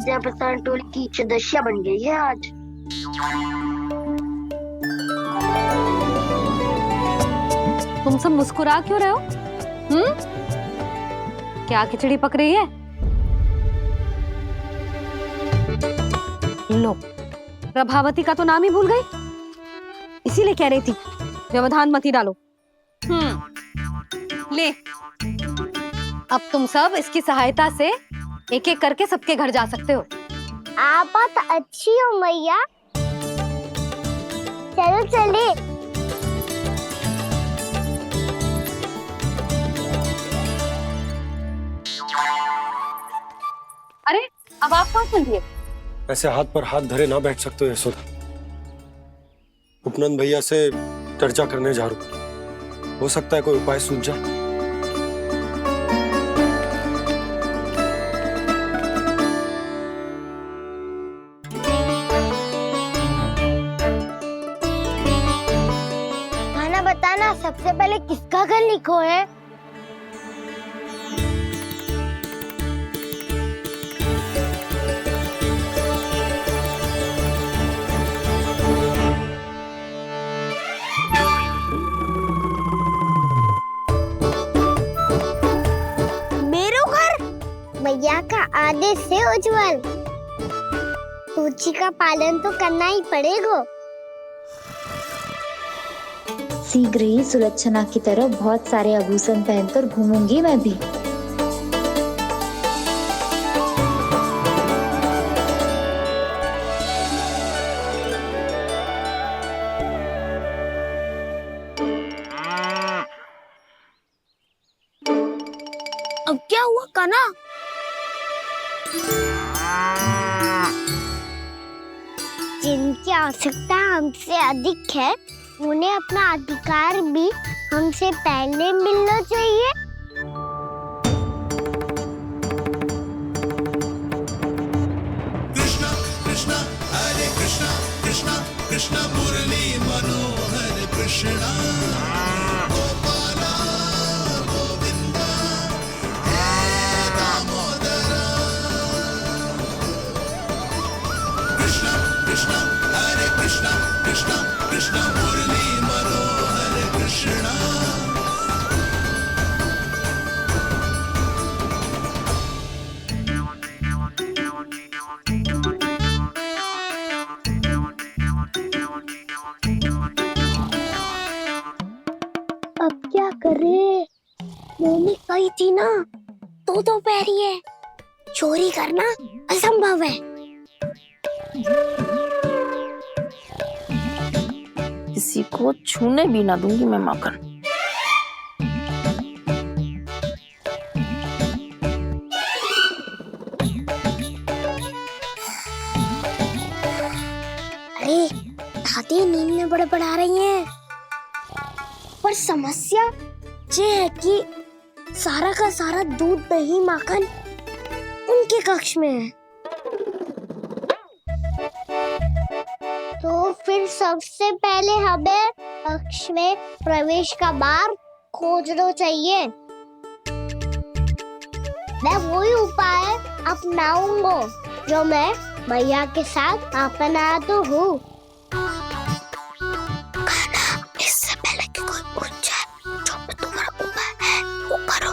प्रधान टोली की सदस्य बन गई है आज। तुम सब मुस्कुरा क्यों रहे हो? क्या खिचड़ी पक रही है? लो, प्रभावती का तो नाम ही भूल गई, इसीलिए कह रही थी व्यवधान मत ही डालो। ले, अब तुम सब इसकी सहायता से एक एक करके सबके घर जा सकते हो। आप बहुत अच्छी हो मैया। चलो चले। अरे, अब आप कहाँ चल दिए? ऐसे हाथ पर हाथ धरे ना बैठ सकते हो यशोदा। उपनंद भैया से चर्चा करने जा रहा हूं, हो सकता है कोई उपाय सूझ जाए। खाना बताना, सबसे पहले किसका घर लिखो है? भैया का आदेश से उज्जवल, सूची का पालन तो करना ही पड़ेगा। शीघ्र ही सुलक्षणा की तरह बहुत सारे आभूषण पहनकर घूमूंगी मैं भी। अब क्या हुआ काना? जिनकी आवश्यकता हमसे अधिक है, उन्हें अपना अधिकार भी हमसे पहले मिलना चाहिए। कृष्णा कृष्णा हरे कृष्णा कृष्णा कृष्णा मुरली मनोहर कृष्णा गोपाला गोविंदा हे दामोदरा। कृष्णा कृष्णा हरे कृष्णा कृष्णा कृष्णा मुरली मनोहर कृष्णा। अब क्या करे? मम्मी कही थी ना, दो पैरी है, चोरी करना असंभव है। किसी को छूने भी ना दूंगी मैं माखन। अरे दादी नींद में बड़बड़ा रही हैं। पर समस्या ये है कि सारा का सारा दूध दही माखन उनके कक्ष में है। तो फिर सबसे पहले हमें कक्ष में प्रवेश का मार्ग खोजना चाहिए। मैं वही उपाय अपनाऊंगा जो मैं भैया के साथ अपना तो हूँ। इससे पहले कि कोई पूछ जाए, जो भी तुम्हारा उपाय है वो करो।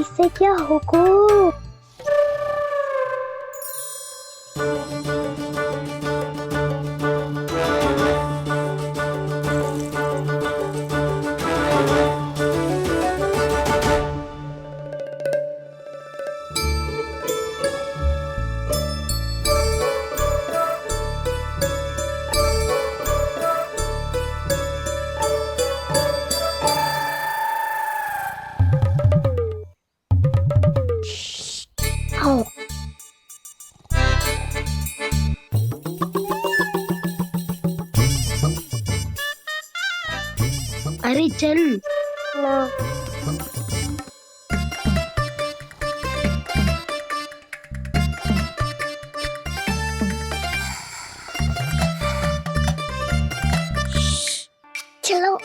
इससे क्या होगा? अरे चल ना। चलो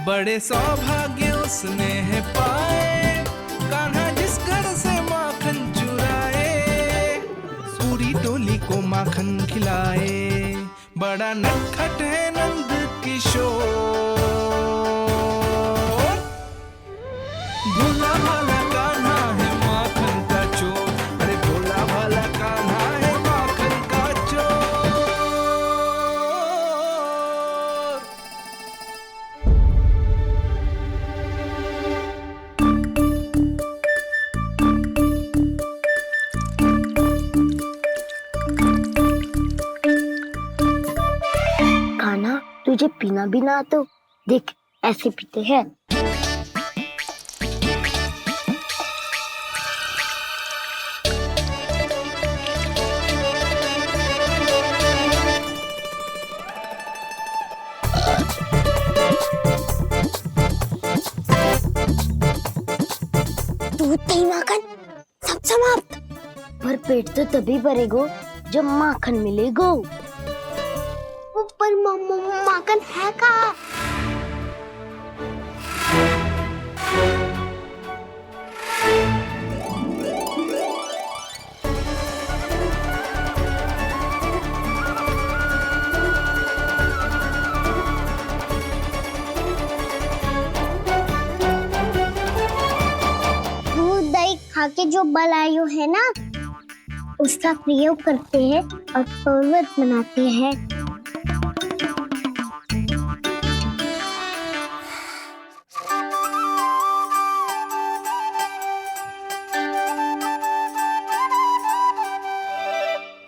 बड़े सौभाग्य उसने है पाए, कान्हा जिस घर से माखन चुराए, पूरी टोली को माखन खिलाए। बड़ा नटखट है नंद किशोर, भोला भाला कान्हा है माखन का चोर। अरे भोला भाला कान्हा है माखन का चोर। कान्हा, तुझे पीना भी ना तो देख ऐसे पीते हैं। दूध दही माखन सब समाप्त। पर पेट तो तभी भरेगो जब माखन मिलेगो। पर माखन है कहाँ? दूध दही खा के जो बलायु है ना, उसका प्रयोग करते हैं और पर्वत बनाते हैं।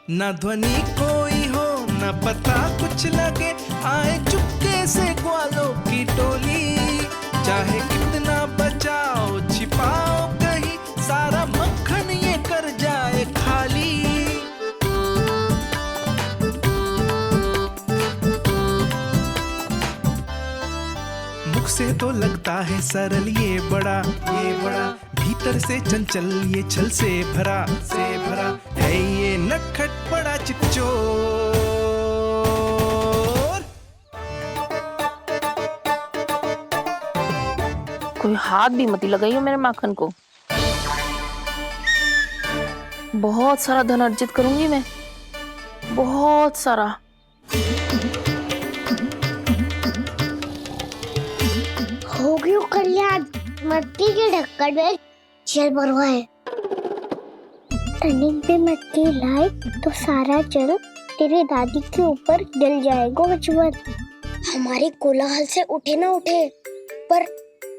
न ध्वनि कोई हो न पता कुछ लगे, आए चुपके से ग्वालों की टोली। चाहे कितना बचाओ छिपाओ कहीं, सारा मक्खन ये कर जाए खाली। मुख से तो लगता है सरल ये बड़ा भीतर से चंचल ये छल से भरा है ये नटखट बड़ा चिकचोर। कोई हाथ भी मत लगाइयो मेरे माखन को। बहुत सारा धन अर्जित करूंगी मैं, बहुत सारा। हो गयो कल्याण, मट्टी के ढक्कन में जल भरवा है। टनिक पे मट्टी लाए तो सारा जल तेरे दादी के ऊपर गिर जाएगा बचवन। हमारे कोलाहल से उठे ना उठे, पर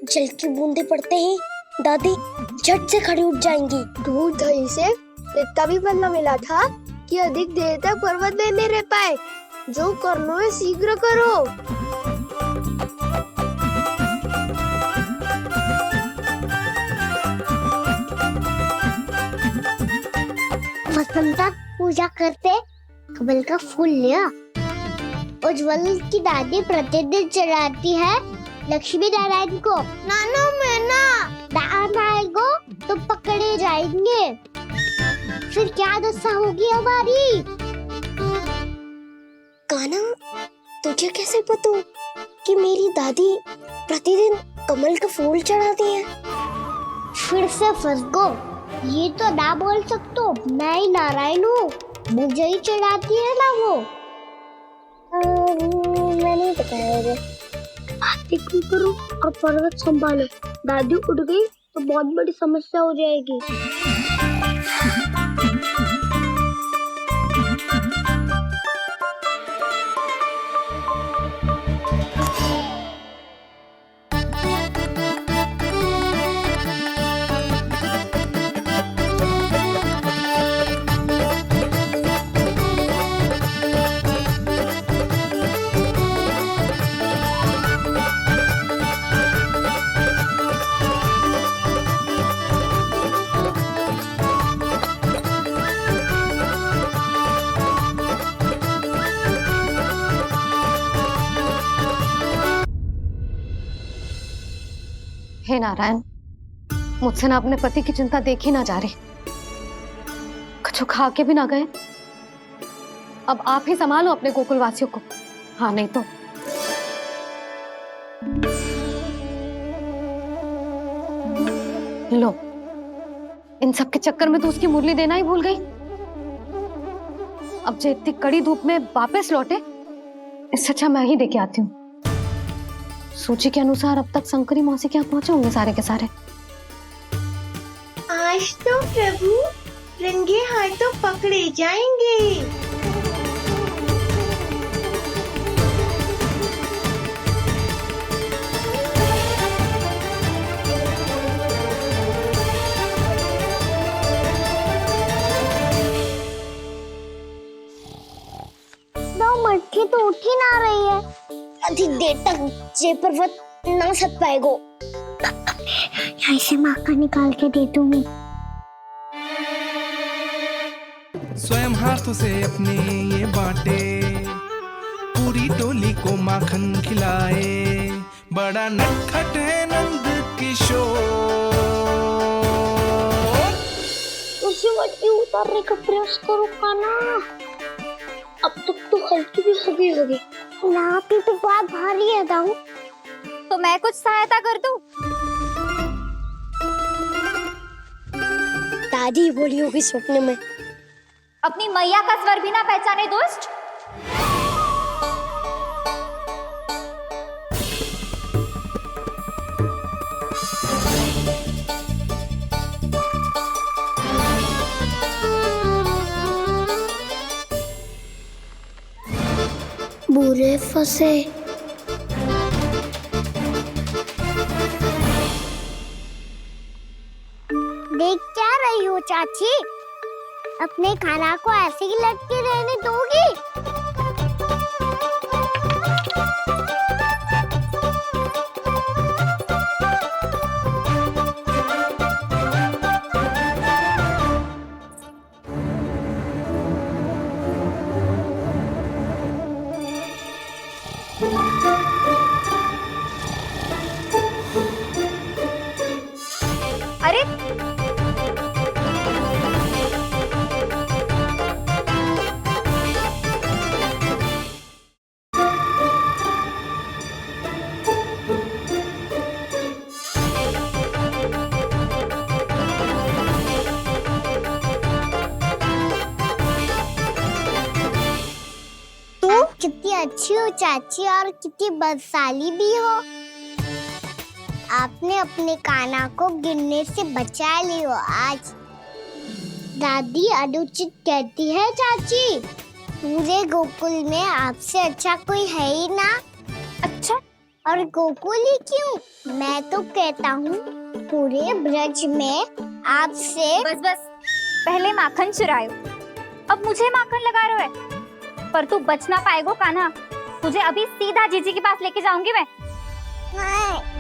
जल की बूंदे पड़ते ही दादी झट से खड़ी उठ जाएंगी। दूध दही से इतना भी बदला मिला था कि अधिक देर तक पर्वत में नहीं रह पाए। जो करना है शीघ्र करो। वसंता पूजा करते कमल का फूल लिया। उज्जवल की दादी प्रतिदिन चढ़ाती है लक्ष्मी नारायण को। नाना मैं ना आएगो तो पकड़े जाएंगे। फिर क्या दशा होगी हमारी? कान्हा, तुझे कैसे पता कि मेरी दादी प्रतिदिन कमल का फूल चढ़ाती है? फिर से फंस गो। ये तो ना बोल सकते, मैं ही नारायण हूँ, मुझे ही चढ़ाती है ना वो। मैंने बताया बातें क्यों करो और पर्वत संभालो। दादी उठ गई तो बहुत बड़ी समस्या हो जाएगी। हे नारायण, मुझसे ना अपने पति की चिंता देखी ना जा रही, कुछ खा के भी ना गए। अब आप ही संभालो अपने गोकुल वासियों को, हाँ नहीं तो। लो, इन सब के चक्कर में तो उसकी मुरली देना ही भूल गई। अब जो इतनी कड़ी धूप में वापस लौटे, इससे अच्छा मैं ही देके आती हूँ। सूची के अनुसार अब तक शंकरी मौसी के यहाँ पहुंचे होंगे सारे के सारे। आज तो प्रभु रंगे हाथों पकड़े जाएंगे। मटकी तो उठ ही ना रही है। अधिक देर तक जे पर्वत ना सक पाएगो। यहाँ से माखन निकाल के दे दूंगी। स्वयं हाथों से अपने ये बांटे, पूरी टोली को माखन खिलाए, बड़ा नटखट है नंद किशोर। उसे मटकी उतारने का प्रयास करो कान्हा। अब तक तो हल्की भी होगी। लाठी तो बहुत भारी है दाऊ। तो मैं कुछ सहायता कर दूं? दादी बोली होगी सपने में। अपनी मैया का स्वर भी ना पहचाने दुष्ट। बुरे फंसे। देख क्या रही हो चाची? अपने खाना को ऐसे ही लटके रहने दोगी? अरे तुम कितनी अच्छी हो चाची और कितनी बदसाली भी हो। आपने अपने कान्हा को गिरने से बचा ली हो आज। दादी अनुचित कहती है चाची, पूरे गोकुल में आपसे अच्छा कोई है ही ना। अच्छा, और गोकुल ही क्यों, मैं तो कहता हूँ पूरे ब्रज में आपसे। बस बस, पहले माखन चुरायो, अब मुझे माखन लगा रहे हो। पर तू बच ना पाएगो कान्हा, तुझे अभी सीधा जीजी के पास लेके जाऊंगी मैं। नहीं।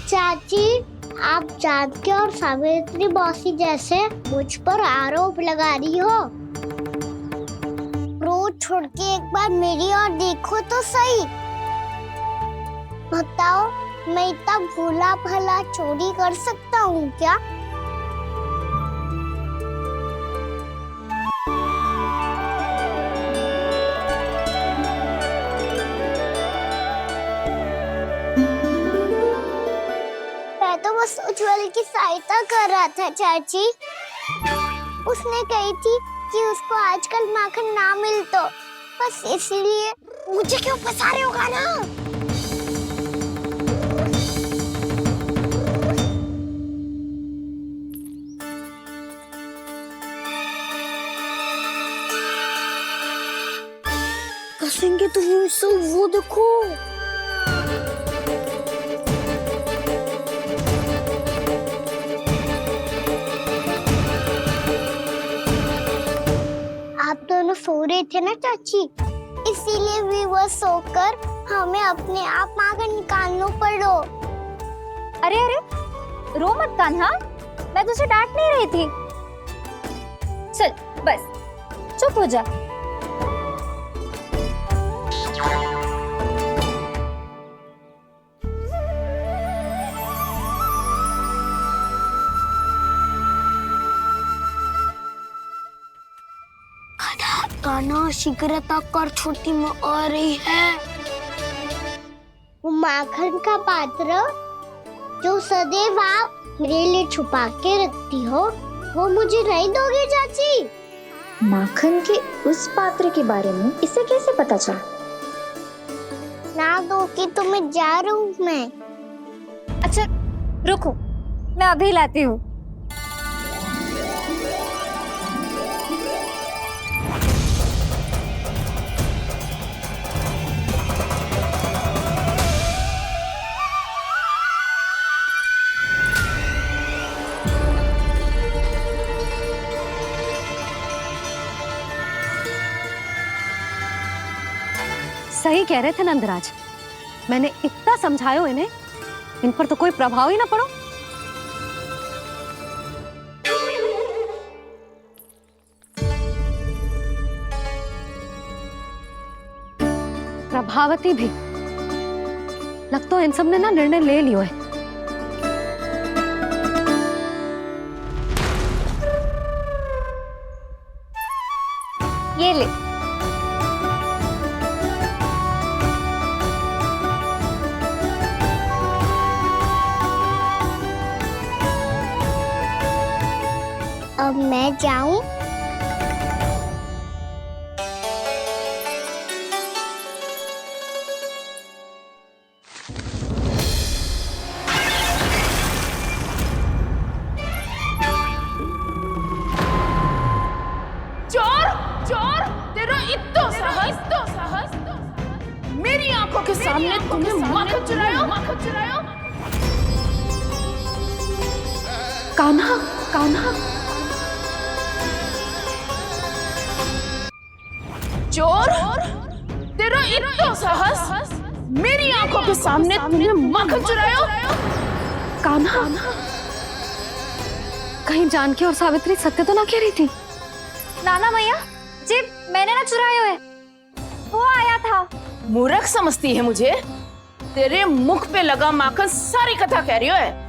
चाची, आप जानकी और सावित्री मौसी जैसे मुझ पर आरोप लगा रही हो। रोज छोड़ के एक बार मेरी ओर देखो तो सही। बताओ, मैं इतना भोला भला चोरी कर सकता हूँ क्या? मैं तो बस उज्जवल की सहायता कर रहा था चाची। उसने कही थी कि उसको आजकल माखन ना मिल तो बस इसलिए। मुझे क्यों फंसा रहे हो कान्हा? कसेंगे तो वो देखो। आप दोनों सो रहे थे ना चाची, इसीलिए विवश सोकर हमें अपने आप माखन निकालना पड़ो। अरे अरे, रो मत कान्हा, मैं तुझे डांट नहीं रही थी। चल बस, चुप हो जा। कान्हा शीघ्र तक कर छोटी माँ आ रही है। वो माखन का पात्र जो सदैव आप मेरे लिए छुपा के रखती हो, वो मुझे नहीं दोगे चाची? माखन के उस पात्र के बारे में इसे कैसे पता चला? ना दो कि तो मैं जा रहा हूँ मैं। अच्छा रुको, मैं अभी लाती हूँ। सही कह रहे थे नंदराज, मैंने इतना समझायो इन्हें, इन पर तो कोई प्रभाव ही ना पड़ो। प्रभावती भी लगता तो इन सब ने ना निर्णय ले लियो है। ये ले। अब मैं जाऊं? चोर चोर, तेरा इतना साहस मेरी आंखों के सामने तुमने माखन चुराया। कान्हा, कान्हा, चोर, तेरा इतना साहस मेरी आंखों के सामने तुमने माखन चुराया। कान्हा, कहीं जानकी और सावित्री सत्य तो ना कह रही थी? नाना मैया जी, मैंने ना चुराया है, वो आया था। मूर्ख समझती है मुझे? तेरे मुख पे लगा माखन सारी कथा कह रही है।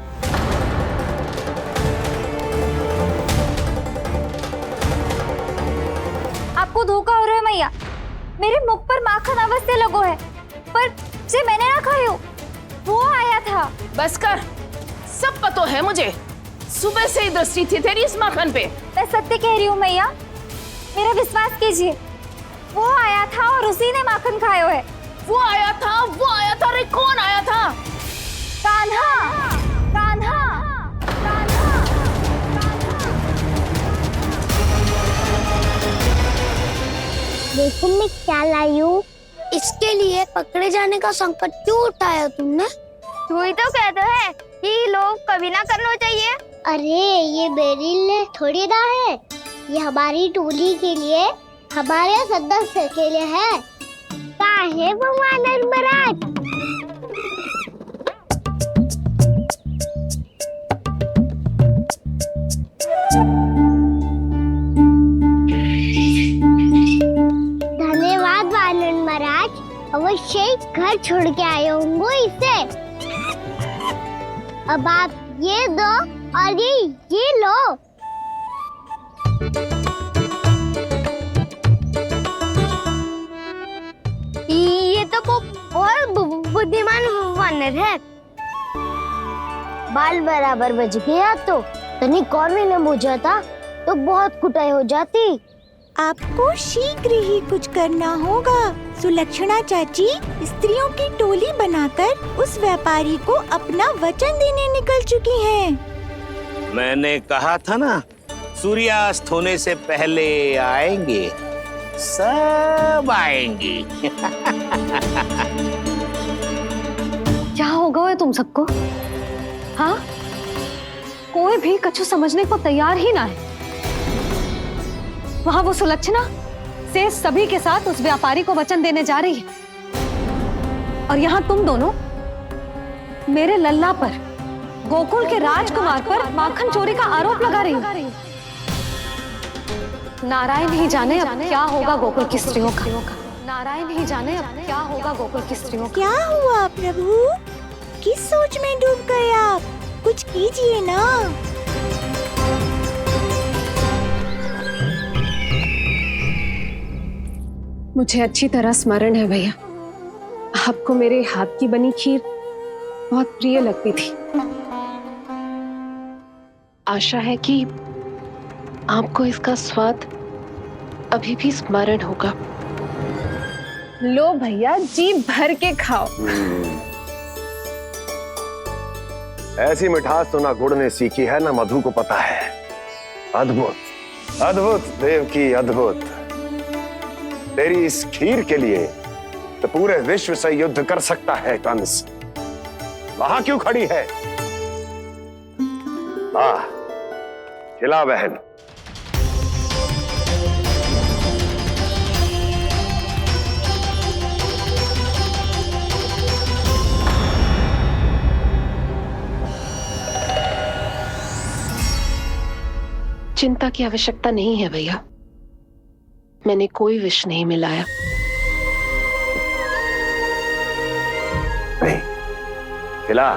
आपको धोखा हो रहा है मैया, मेरे मुख पर माखन अवश्य लगो है, पर जे मैंने ना खायो, वो आया था। बस कर, सब पतो है मुझे, सुबह से ही दृष्टि थी तेरी इस माखन पे। मैं सत्य कह रही हूँ मैया, मेरा विश्वास कीजिए, वो आया था और उसी ने माखन खायो है। वो आया था। अरे कौन आया था? कान्हा, कान्हा, कान्हा। देखो मैं क्या लाई हूँ। इसके लिए पकड़े जाने का संकट क्यों उठाया तुमने? तू ही तो कहता है कि लोग कभी ना करना चाहिए। अरे ये मेरे लिए थोड़ी ना है, ये हमारी टोली के लिए, हमारे सदस्य के लिए है। काहे भगवान महाराज? धन्यवाद वानर महाराज, अवश्य ही घर छोड़ के आए होंगे इसे। अब आप ये दो और ये लो। ये तो बहुत बुद्धिमान वानर है। बाल बराबर बज गया तो तनिक और भी न बुझा था तो बहुत कुटाई हो जाती। आपको शीघ्र ही कुछ करना होगा। सुलक्षणा चाची स्त्रियों की टोली बनाकर उस व्यापारी को अपना वचन देने निकल चुकी हैं। मैंने कहा था ना, सूर्यास्त होने से पहले आएंगे, सब आएंगे। क्या होगा तुम सबको? हाँ, कोई भी कछु समझने को तैयार ही ना है। वहां वो सुलक्षणा से सभी के साथ उस व्यापारी को वचन देने जा रही है, और यहाँ तुम दोनों मेरे लल्ला पर, गोकुल के राजकुमार पर माखन चोरी का आरोप लगा रही हो। नारायण ही जाने अब क्या होगा गोकुल की स्त्रियों का। नारायण ही जाने अब क्या होगा गोकुल की स्त्रियों का। क्या हुआ प्रभु? किस सोच में डूब गए आप? कुछ कीजिए ना। मुझे अच्छी तरह स्मरण है भैया, आपको मेरे हाथ की बनी खीर बहुत प्रिय लगती थी। आशा है कि आपको इसका स्वाद अभी भी स्मरण होगा। लो भैया, जी भर के खाओ। ऐसी मिठास तो ना गुड़ ने सीखी है ना मधु को पता है। अद्भुत अद्भुत देवकी, अद्भुत। तेरी इस खीर के लिए तो पूरे विश्व से युद्ध कर सकता है कंस। वहां क्यों खड़ी है? खिला बहन। चिंता की आवश्यकता नहीं है भैया, मैंने कोई विष नहीं मिलाया। नहीं, खिला।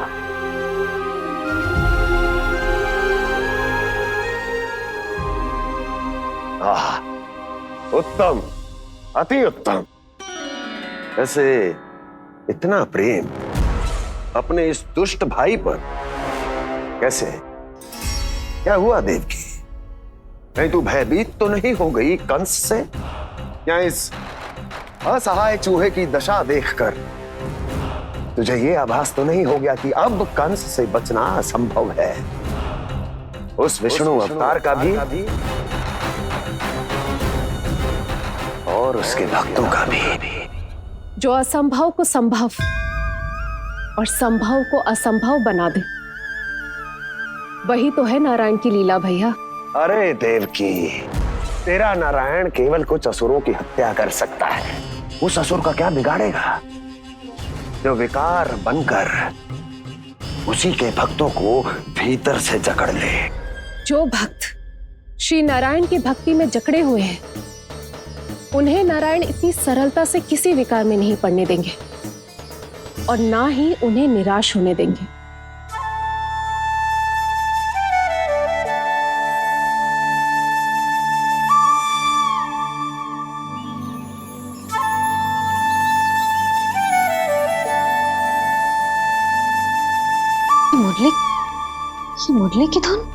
उत्तम, अति उत्तम। वैसे इतना प्रेम अपने इस दुष्ट भाई पर कैसे? क्या हुआ देवकी? नहीं तू भयभीत तो नहीं हो गई कंस से? या इस असहाय चूहे की दशा देखकर तुझे ये आभास तो नहीं हो गया कि अब कंस से बचना असंभव है? उस विष्णु अवतार का भी और उसके भक्तों का भी। जो असंभव को संभव और संभव को असंभव बना दे, वही तो है नारायण की लीला भैया। अरे देवकी, तेरा नारायण केवल कुछ असुरों की हत्या कर सकता है। उस असुर का क्या बिगाड़ेगा जो विकार बनकर उसी के भक्तों को भीतर से जकड़ ले। जो भक्त श्री नारायण की भक्ति में जकड़े हुए हैं, उन्हें नारायण इतनी सरलता से किसी विकार में नहीं पड़ने देंगे और ना ही उन्हें निराश होने देंगे। ये मुरली की धुन।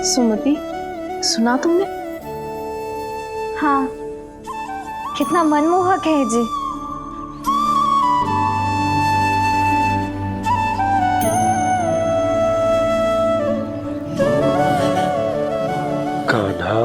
सुमति, सुना तुमने? हाँ, कितना मनमोहक है जी। कान्हा,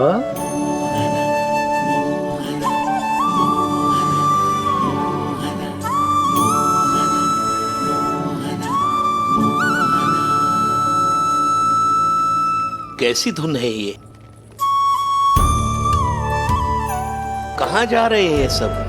कैसी धुन है ये? कहाँ जा रहे हैं ये सब?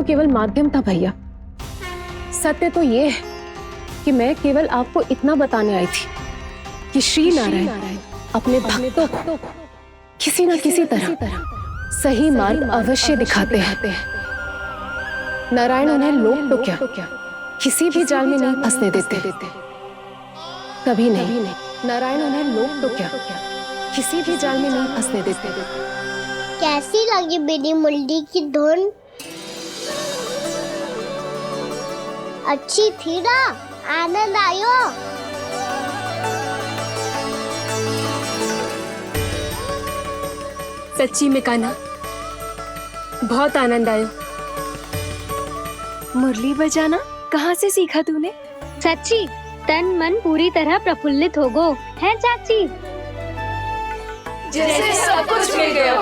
तो केवल माध्यम था भैया। सत्य तो ये है कि मैं केवल आपको इतना बताने आई थी कि श्री नारायण अपने भक्तों को किसी न किसी तरह सही मार्ग अवश्य दिखाते हैं। नारायण उन्हें लोक तो क्या किसी भी जाल में नहीं फंसने देते, कभी नहीं। नारायण उन्हें लोक तो क्या किसी भी जाल में नहीं फंसने देते। कैसी लगी मेरी मुंडी की धुन? अच्छी थी ना? आनंद आयो? सच्ची में कान्हा, बहुत आनंद आया। मुरली बजाना कहाँ से सीखा तूने? सच्ची तन मन पूरी तरह प्रफुल्लित हो गो है चाची। जैसे सब कुछ मिल गया।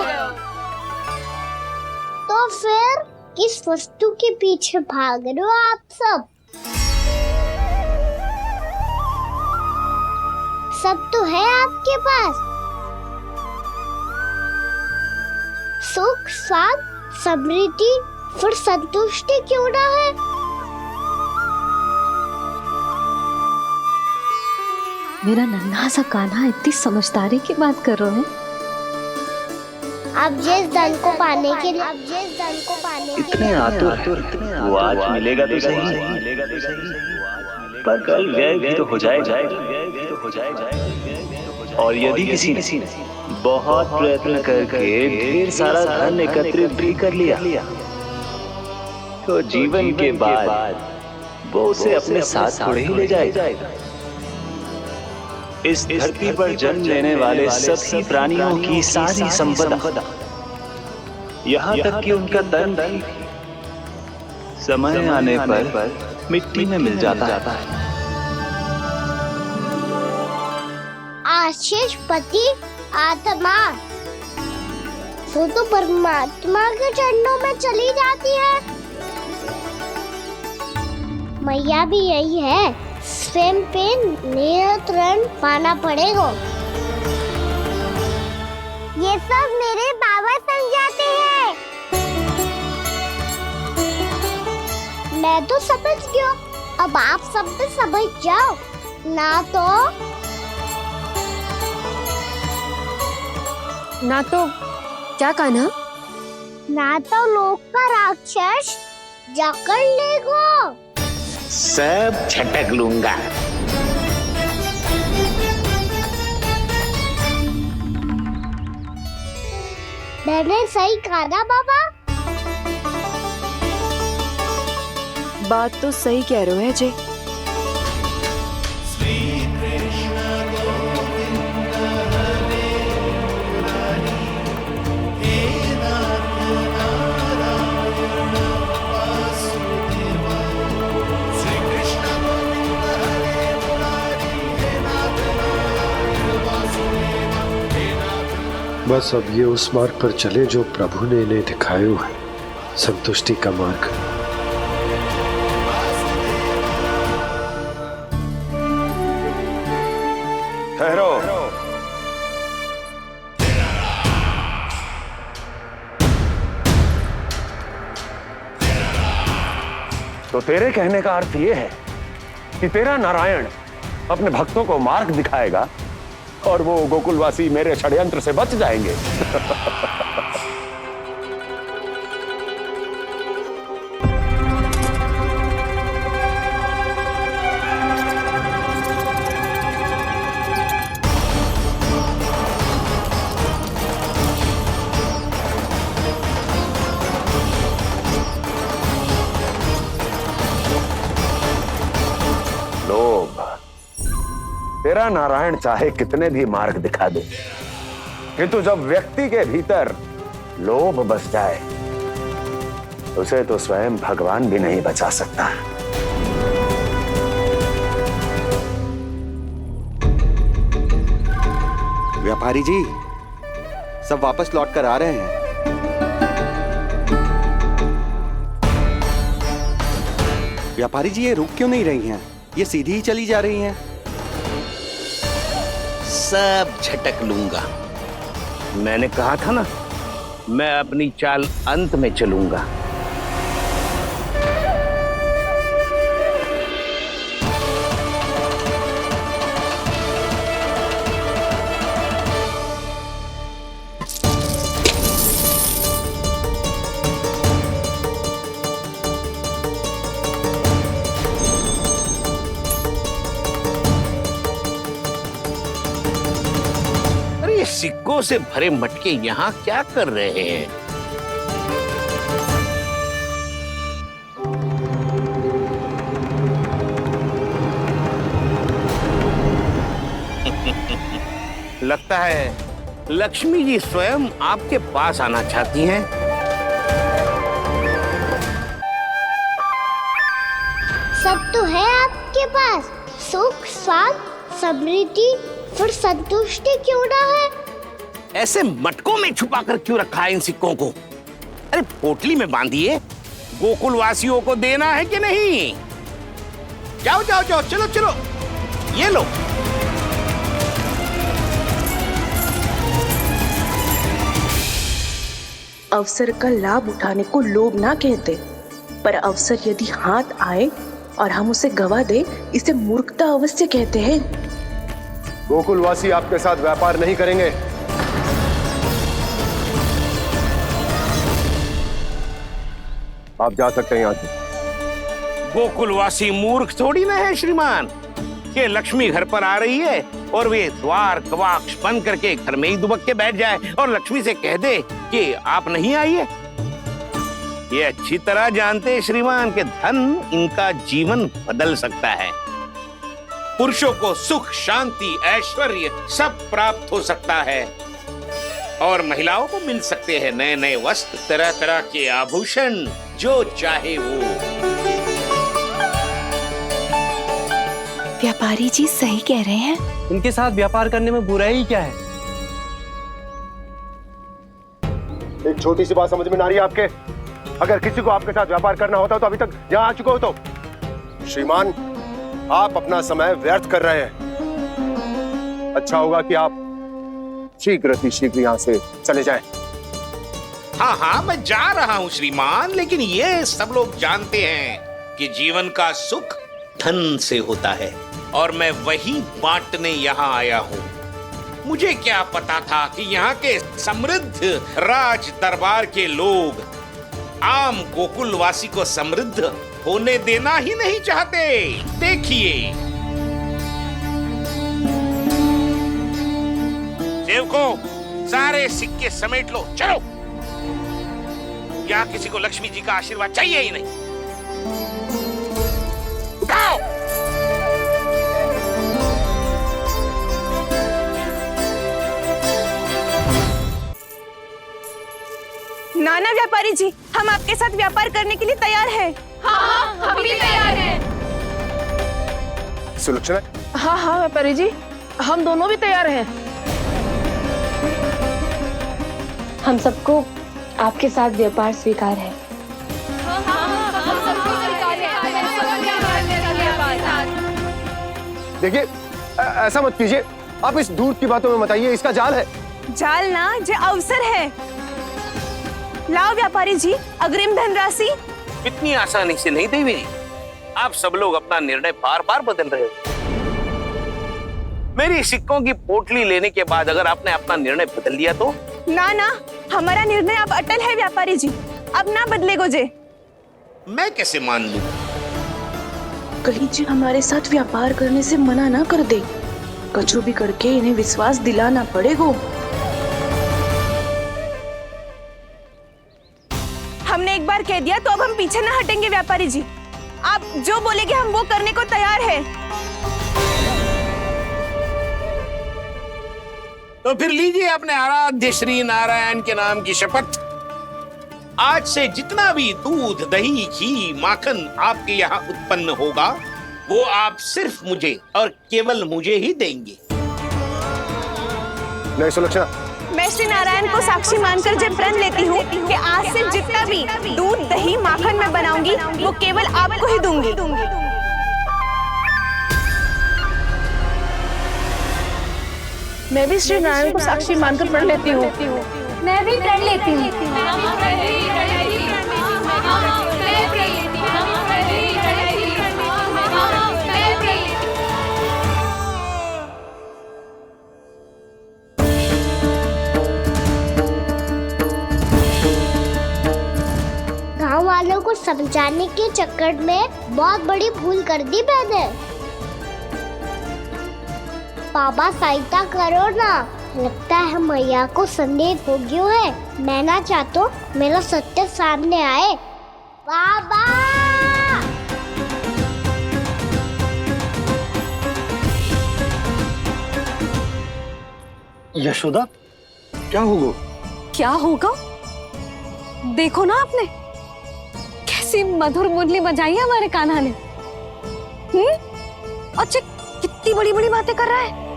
तो फिर किस वस्तु के पीछे भाग रहे हो आप सब? सब तो है आपके पास। सुख, स्वाद, समृद्धि, फिर संतुष्टि क्यों ना है? मेरा नन्हा सा कान्हा इतनी समझदारी की बात कर रहे हैं। अब जिस धन को पाने के लिए इतने आतुर वो आज मिलेगा तो सही, पर कल व्यय भी तो हो जाएगा। और यदि किसी ने बहुत प्रयत्न करके ढेर सारा धन एकत्रित भी कर लिया तो जीवन के बाद वो उसे अपने साथ थोड़े ही ले जाएगा। इस धरती पर जन्म लेने वाले सभी प्राणियों की सारी संपदा, यहाँ तक कि उनका तन भी समय आने पर मिट्टी में मिल जाता है। आशीष पति आत्मा वो तो परमात्मा के चरणों में चली जाती है। मैया भी यही है, स्वयं पे नियंत्रण पाना पड़ेगा। ये सब मेरे बाबा समझाते हैं। मैं तो समझ गया, अब आप सब भी समझ जाओ ना तो क्या कान्हा? ना तो लोक का राक्षस जकड़ लेगो। सब झटक लूंगा। मैंने सही कहा ना बाबा? बात तो सही कह रहे हो अजय। बस अब ये उस मार्ग पर चले जो प्रभु ने इन्हें दिखाया है, संतुष्टि का मार्ग। ठहरो। तो तेरे कहने का अर्थ यह है कि तेरा नारायण अपने भक्तों को मार्ग दिखाएगा और वो गोकुलवासी मेरे षड्यंत्र से बच जाएंगे। लोभ, तेरा नारायण चाहे कितने भी मार्ग दिखा दे, किंतु जब व्यक्ति के भीतर लोभ बस जाए उसे तो स्वयं भगवान भी नहीं बचा सकता। व्यापारी जी सब वापस लौट कर आ रहे हैं। व्यापारी जी ये रुक क्यों नहीं रही हैं? ये सीधी ही चली जा रही हैं। सब झटक लूंगा। मैंने कहा था ना, मैं अपनी चाल अंत में चलूंगा। सिक्कों से भरे मटके यहाँ क्या कर रहे हैं? लगता है लक्ष्मी जी स्वयं आपके पास आना चाहती हैं। सब तो है आपके पास, सुख, स्वाद, समृद्धि, फिर संतुष्टि क्यों ना है? ऐसे मटकों में छुपा कर क्यों रखा है इन सिक्कों को? अरे पोटली में बांधिए, गोकुल वासियों को देना है कि नहीं? जाओ जाओ जाओ, चलो चलो, ये लो। अवसर का लाभ उठाने को लोभ ना कहते, पर अवसर यदि हाथ आए और हम उसे गवा दे, इसे मूर्खता अवश्य कहते हैं। गोकुलवासी आपके साथ व्यापार नहीं करेंगे। आप जा सकते हैं यहाँ से। गोकुलवासी मूर्ख थोड़ी ना है श्रीमान, कि लक्ष्मी घर पर आ रही है और वे द्वार कवाक्ष बंद करके घर में ही दुबक के बैठ जाए और लक्ष्मी से कह दे कि आप नहीं आइए। ये अच्छी तरह जानते हैं श्रीमान कि धन इनका जीवन बदल सकता है। पुरुषों को सुख, शांति, ऐश्वर्य सब प्राप्त हो सकता है और महिलाओं को मिल सकते हैं नए नए वस्त्र, तरह तरह के आभूषण, जो चाहे वो। व्यापारी जी सही कह रहे हैं। इनके साथ व्यापार करने में बुराई क्या है? एक छोटी सी बात समझ में ना रही है आपके? अगर किसी को आपके साथ व्यापार करना होता तो अभी तक यहाँ आ चुके हो। तो श्रीमान, आप अपना समय व्यर्थ कर रहे हैं। अच्छा होगा कि आप शीघ्र ही शीघ्र यहाँ से चले जाएं। हाँ हाँ, मैं जा रहा हूँ श्रीमान, लेकिन ये सब लोग जानते हैं कि जीवन का सुख धन से होता है और मैं वही बांटने यहाँ आया हूँ। मुझे क्या पता था कि यहाँ के समृद्ध राज दरबार के लोग आम गोकुलवासी को समृद्ध होने देना ही नहीं चाहते। देखिए, सेवकों, सारे सिक्के समेट लो, चलो। यहाँ किसी को लक्ष्मी जी का आशीर्वाद चाहिए ही नहीं। उठाओ। नाना व्यापारी जी, हम आपके साथ व्यापार करने के लिए तैयार हैं। हाँ, हम भी तैयार हैं। सुलक्षणा? हाँ हाँ व्यापारी जी, हम दोनों भी तैयार हैं। हम सबको आपके साथ व्यापार स्वीकार है। देखिए, ऐसा मत कीजिए। आप इस दूध की बातों में मत आइए, इसका जाल है। जाल ना, जो अवसर है। लाओ व्यापारी जी, अग्रिम धनराशि। इतनी आसानी से नहीं देवी जी। आप सब लोग अपना निर्णय बार बार बदल रहे हो। मेरी सिक्कों की पोटली लेने के बाद अगर आपने अपना निर्णय बदल दिया तो? ना ना, हमारा निर्णय अब अटल है व्यापारी जी, अब ना बदलेगो जे। मैं कैसे मान लूं? कली जी हमारे साथ व्यापार करने से मना ना कर दे। कछु भी करके इन्हें विश्वास दिलाना पड़ेगा। हमने एक बार कह दिया तो अब हम पीछे ना हटेंगे व्यापारी जी। आप जो बोलेंगे हम वो करने को तैयार है। तो फिर लीजिए अपने आराध्य श्री नारायण के नाम की शपथ। आज से जितना भी दूध, दही, घी, माखन आपके यहाँ उत्पन्न होगा, वो आप सिर्फ मुझे और केवल मुझे ही देंगे। नहीं सुलक्षणा, मैं श्री नारायण को साक्षी मानकर जब प्रण लेती हूँ कि आज से जितना भी दूध, दही, माखन मैं बनाऊंगी वो केवल आपको ही दूंगी। मैं भी श्री नारायण को साक्षी मानकर प्रण लेती हूँ। मैं भी प्रण लेती हूँ। गांव वालों को समझाने के चक्कर में बहुत बड़ी भूल कर दी मैंने। बाबा सहायता करो ना, लगता है मैया को संदेह हो गयो है। मैं ना चाहतो मेरा सत्य सामने आए। बाबा! यशोदा, क्या होगा? क्या होगा? देखो ना आपने कैसी मधुर मुरली बजाई है हमारे कान्हा ने। अच्छा, कितनी बड़ी बड़ी बातें कर रहा है।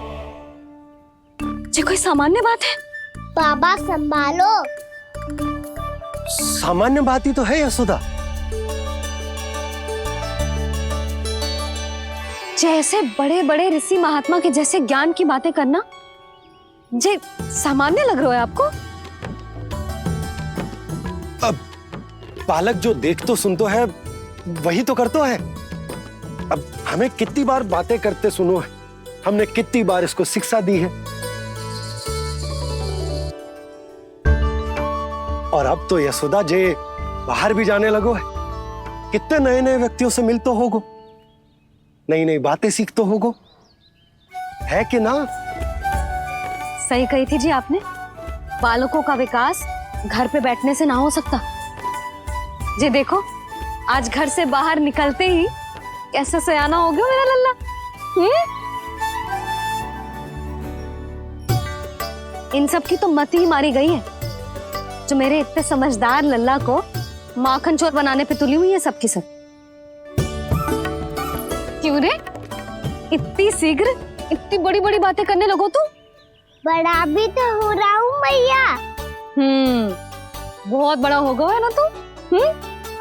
ये कोई सामान्य बात है? बाबा संभालो। सामान्य बात ही तो है यशोदा। जैसे बड़े बड़े ऋषि महात्मा के जैसे ज्ञान की बातें करना जे सामान्य लग रहा है आपको? अब बालक जो देख तो सुन तो है वही तो करतो है। अब हमें कितनी बार बातें करते सुनो है, हमने कितनी बार इसको शिक्षा दी है। और अब तो यशोदा जे बाहर भी जाने लगो है, कितने नए नए व्यक्तियों से मिल तो होगो, नई नई बातें सीख तो होगो, है कि ना? सही कही थी जी आपने। बालकों का विकास घर पे बैठने से ना हो सकता। जी देखो, आज घर से बाहर निकलते ही कैसे सयाना हो गया मेरा लल्ला। इन सब की तो मत ही मारी गई है, जो मेरे इतने समझदार लल्ला को माखन चोर बनाने पे तुली हुई है सबकी सब। क्यों रे, इतनी शीघ्र इतनी बड़ी बड़ी बातें करने लगो तू? बड़ा भी तो हो रहा हूँ मैया। बहुत बड़ा हो गया है ना तू।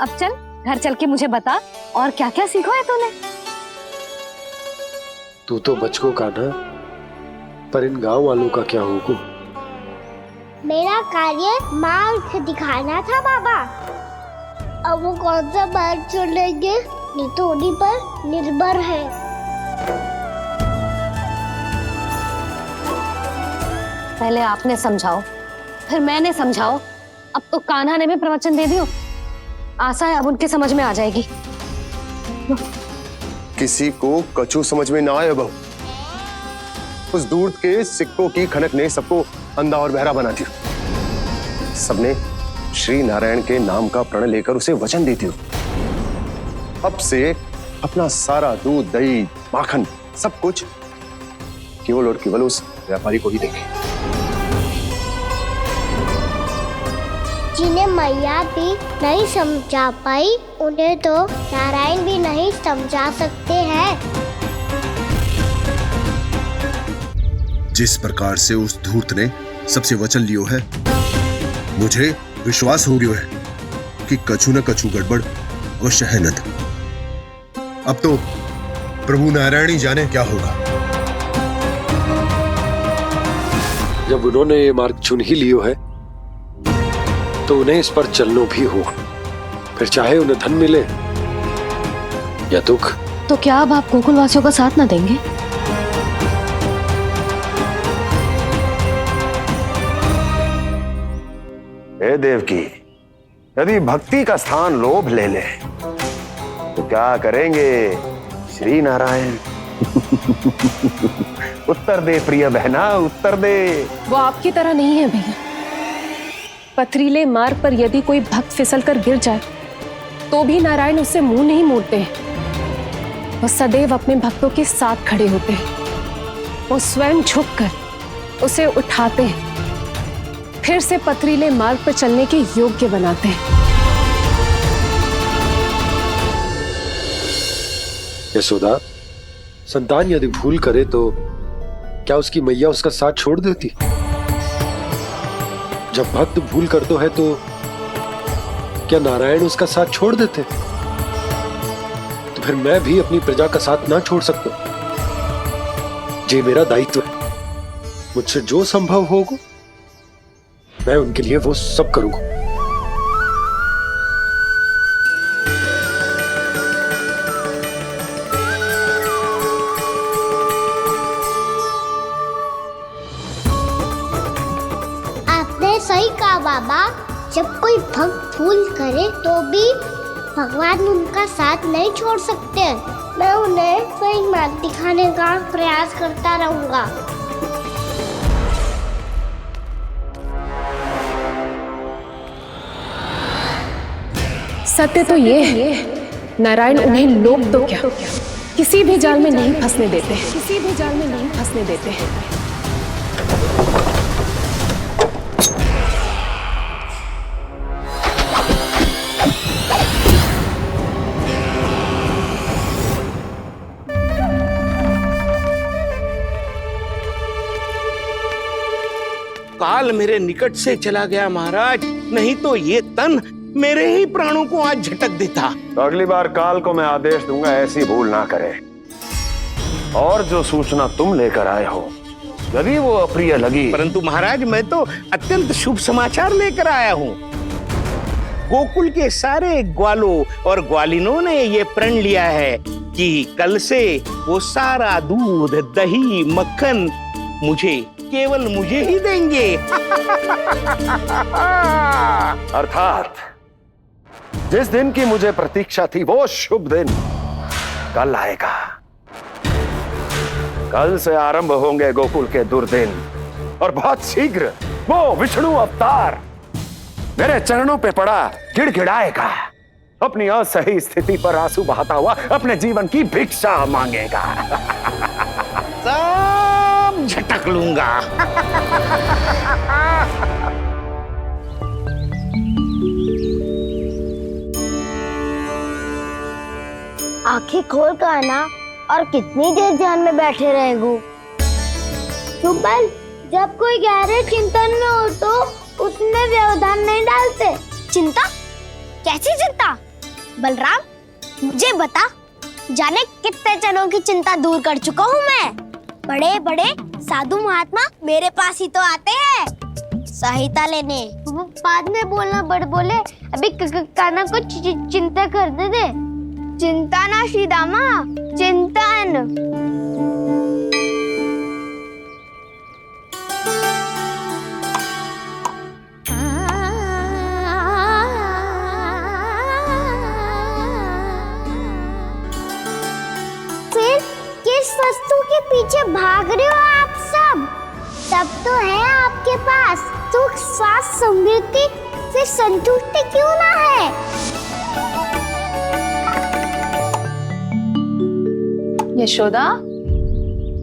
अब चल घर चल के मुझे बता और क्या क्या सीखा है तूने। तू तो बचको कान्हा, पर इन गांव वालों का क्या होगा? मेरा कार्य मार्ग दिखाना था बाबा। अब वो कौन सा मार्ग चुनेंगे, ये तो उन्हीं पर निर्भर है। पहले आपने समझाओ, फिर मैंने समझाओ, अब तो कान्हा ने भी प्रवचन दे दियो। आशा है अब उनके समझ में आ जाएगी। किसी को कछु समझ में ना आए बहू। उस दूध के सिक्कों की खनक ने सबको अंधा और बहरा बना दिया। सबने श्री नारायण के नाम का प्रण लेकर उसे वचन दी थी। अब से अपना सारा दूध, दही, माखन सब कुछ केवल और केवल उस व्यापारी को ही देंगे। जिन्हें मैया भी नहीं समझा पाई, उन्हें तो नारायण भी नहीं समझा सकते हैं। जिस प्रकार से उस धूर्त ने सबसे वचन लियो है, मुझे विश्वास हो गयो है कि कछु न कछु गड़बड़ अवश्य है नद। अब तो प्रभु नारायण ही जाने क्या होगा। जब उन्होंने ये मार्ग चुन ही लियो है तो उन्हें इस पर चलना भी हो, फिर चाहे उन्हें धन मिले या दुख। तो क्या अब आप गोकुलवासियों का साथ ना देंगे? हे देवकी, यदि भक्ति का स्थान लोभ ले ले तो क्या करेंगे श्री नारायण? उत्तर दे प्रिय बहना, उत्तर दे। वो आपकी तरह नहीं है भैया। पथरीले मार्ग पर यदि कोई भक्त फिसलकर गिर जाए तो भी नारायण उससे मुंह नहीं मोड़ते हैं। वो सदैव अपने भक्तों के साथ खड़े होते हैं। वो स्वयं झुककर उसे उठाते हैं, फिर से पथरीले मार्ग पर चलने के योग्य बनाते हैं। यशोदा, संतान यदि भूल करे तो क्या उसकी मैया उसका साथ छोड़ देती? जब भक्त भूल करता है तो क्या नारायण उसका साथ छोड़ देते? तो फिर मैं भी अपनी प्रजा का साथ ना छोड़ सकता। ये मेरा दायित्व है। मुझसे जो संभव होगा मैं उनके लिए वो सब करूंगा। सही कहा बाबा। जब कोई भक्त भूल करे तो भी भगवान उनका साथ नहीं छोड़ सकते। मैं उन्हें सही मार्ग दिखाने का प्रयास करता रहूंगा। सत्य तो ये है, नारायण उन्हें लोग तो क्या किसी भी जाल में नहीं फंसने देते, किसी भी जाल में नहीं फंसने देते हैं। काल मेरे निकट से चला गया महाराज, नहीं तो ये तन मेरे ही प्राणों को आज झटक देता। तो अगली बार काल को मैं आदेश दूंगा ऐसी भूल ना करे। और जो सूचना तुम लेकर आए हो यदि वो अप्रिय लगी, परंतु महाराज मैं तो अत्यंत शुभ समाचार लेकर आया हूँ। गोकुल के सारे ग्वालों और ग्वालिनों ने ये प्रण लिया है कि कल से वो सारा दूध, दही, मक्खन मुझे, केवल मुझे ही देंगे। अर्थात जिस दिन की मुझे प्रतीक्षा थी वो शुभ दिन कल आएगा। कल से आरंभ होंगे गोकुल के दुर्दिन और बहुत शीघ्र वो विष्णु अवतार मेरे चरणों पे पड़ा गिड़गिड़ाएगा, अपनी असही स्थिति पर आंसू बहाता हुआ अपने जीवन की भिक्षा मांगेगा। सब झटक लूंगा। आंखें खोल कर आना और कितनी देर ध्यान में बैठे रहेगो? सुबल, जब कोई गहरे चिंतन में हो तो उसमें व्यवधान नहीं डालते। चिंता? कैसी चिंता? बलराम मुझे बता, जाने कितने जनों की चिंता दूर कर चुका हूँ मैं। बड़े बड़े साधु महात्मा मेरे पास ही तो आते हैं सहायता लेने। बाद में बोलना बड़ बोले, अभी काना को चिंता करने दे। चिंता ना श्री दामा, चिंतन। फिर किस वस्तु के पीछे भाग रहे हो आप सब? सब तो है आपके पास, सुख, स्वास्थ्य, समृद्धि, फिर संतुष्टि क्यों ना है? यशोदा,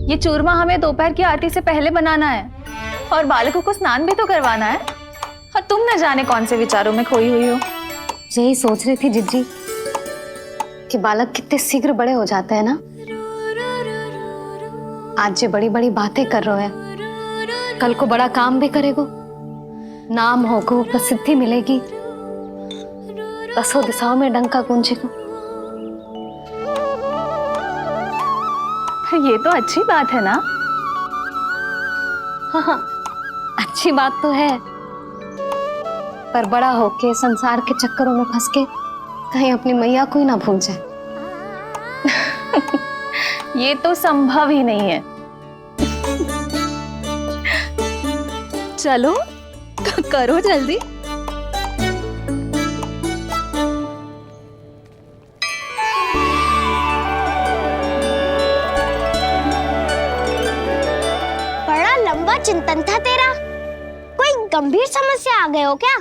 ये चूरमा हमें दोपहर की आरती से पहले बनाना है और बालकों को स्नान भी तो करवाना है, और तुम न जाने कौन से विचारों में खोई हुई हो। यही सोच रही थी जिज्जी कि बालक कितने शीघ्र बड़े हो जाते हैं ना। आज ये बड़ी बड़ी बातें कर रहे हैं, कल को बड़ा काम भी करेगो, नाम होगो, प्रसिद्धि मिलेगी, दसों दिशाओं में डंका गूंजेगो। ये तो अच्छी बात है ना? हाँ, अच्छी बात तो है, पर बड़ा होके संसार के चक्करों में फंस के कहीं अपनी मैया को ही ना भूल जाए। ये तो संभव ही नहीं है। चलो करो जल्दी। बड़ा लंबा चिंतन था तेरा, कोई गंभीर समस्या आ गए हो क्या?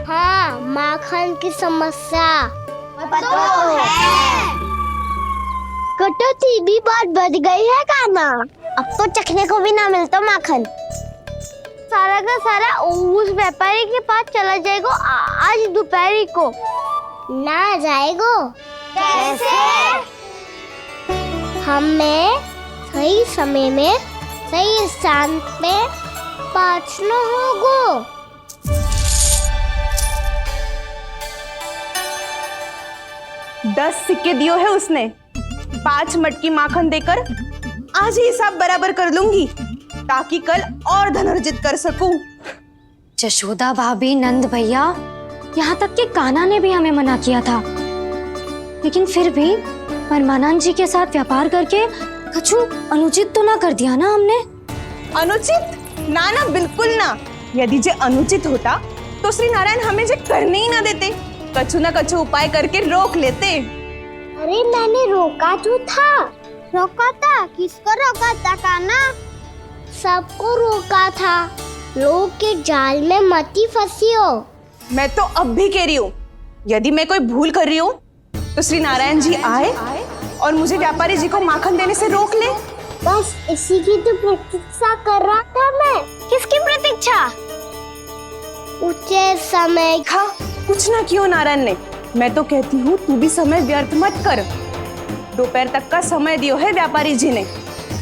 हाँ, माखन की समस्या तो है। कटौती भी बहुत बढ़ गई है काना, अब तो चखने को भी ना मिलता माखन। सारा का सारा उस व्यापारी के पास चला जाएगा आज दोपहर को। ना जाएगो? कैसे? हमें सही समय में सही स्थान पे पहुंचना होगा। दस सिक्के दियो है उसने, 5 मटकी माखन देकर आज ही हिसाब बराबर कर लूंगी ताकि कल और धन अर्जित कर सकूं। यशोदा भाभी, नंद भैया, यहाँ तक कि कान्हा ने भी हमें मना किया था, लेकिन फिर भी परमानंद जी के साथ व्यापार करके कछु अनुचित तो ना कर दिया ना हमने? अनुचित? ना ना, बिल्कुल ना। यदि जे अनुचित होता तो श्री नारायण हमें जे करने ही ना देते, कछु ना कछु उपाय करके रोक लेते। अरे मैंने रोका तो था। रोका था? किसको रोका था कान्हा? सबको रोका था। लोग के जाल में मत ही फंसी हो। मैं तो अब भी कह रही हूँ, यदि मैं कोई भूल कर रही हूँ तो श्री नारायण जी आए और मुझे व्यापारी जी को माखन देने से रोक ले। बस इसी की तो प्रतीक्षा कर रहा था मैं। किसकी प्रतीक्षा? उचित समय का कुछ ना क्यों नारायण ने, मैं तो कहती हूँ तू भी समय व्यर्थ मत कर। दोपहर तक का समय दियो है व्यापारी जी ने।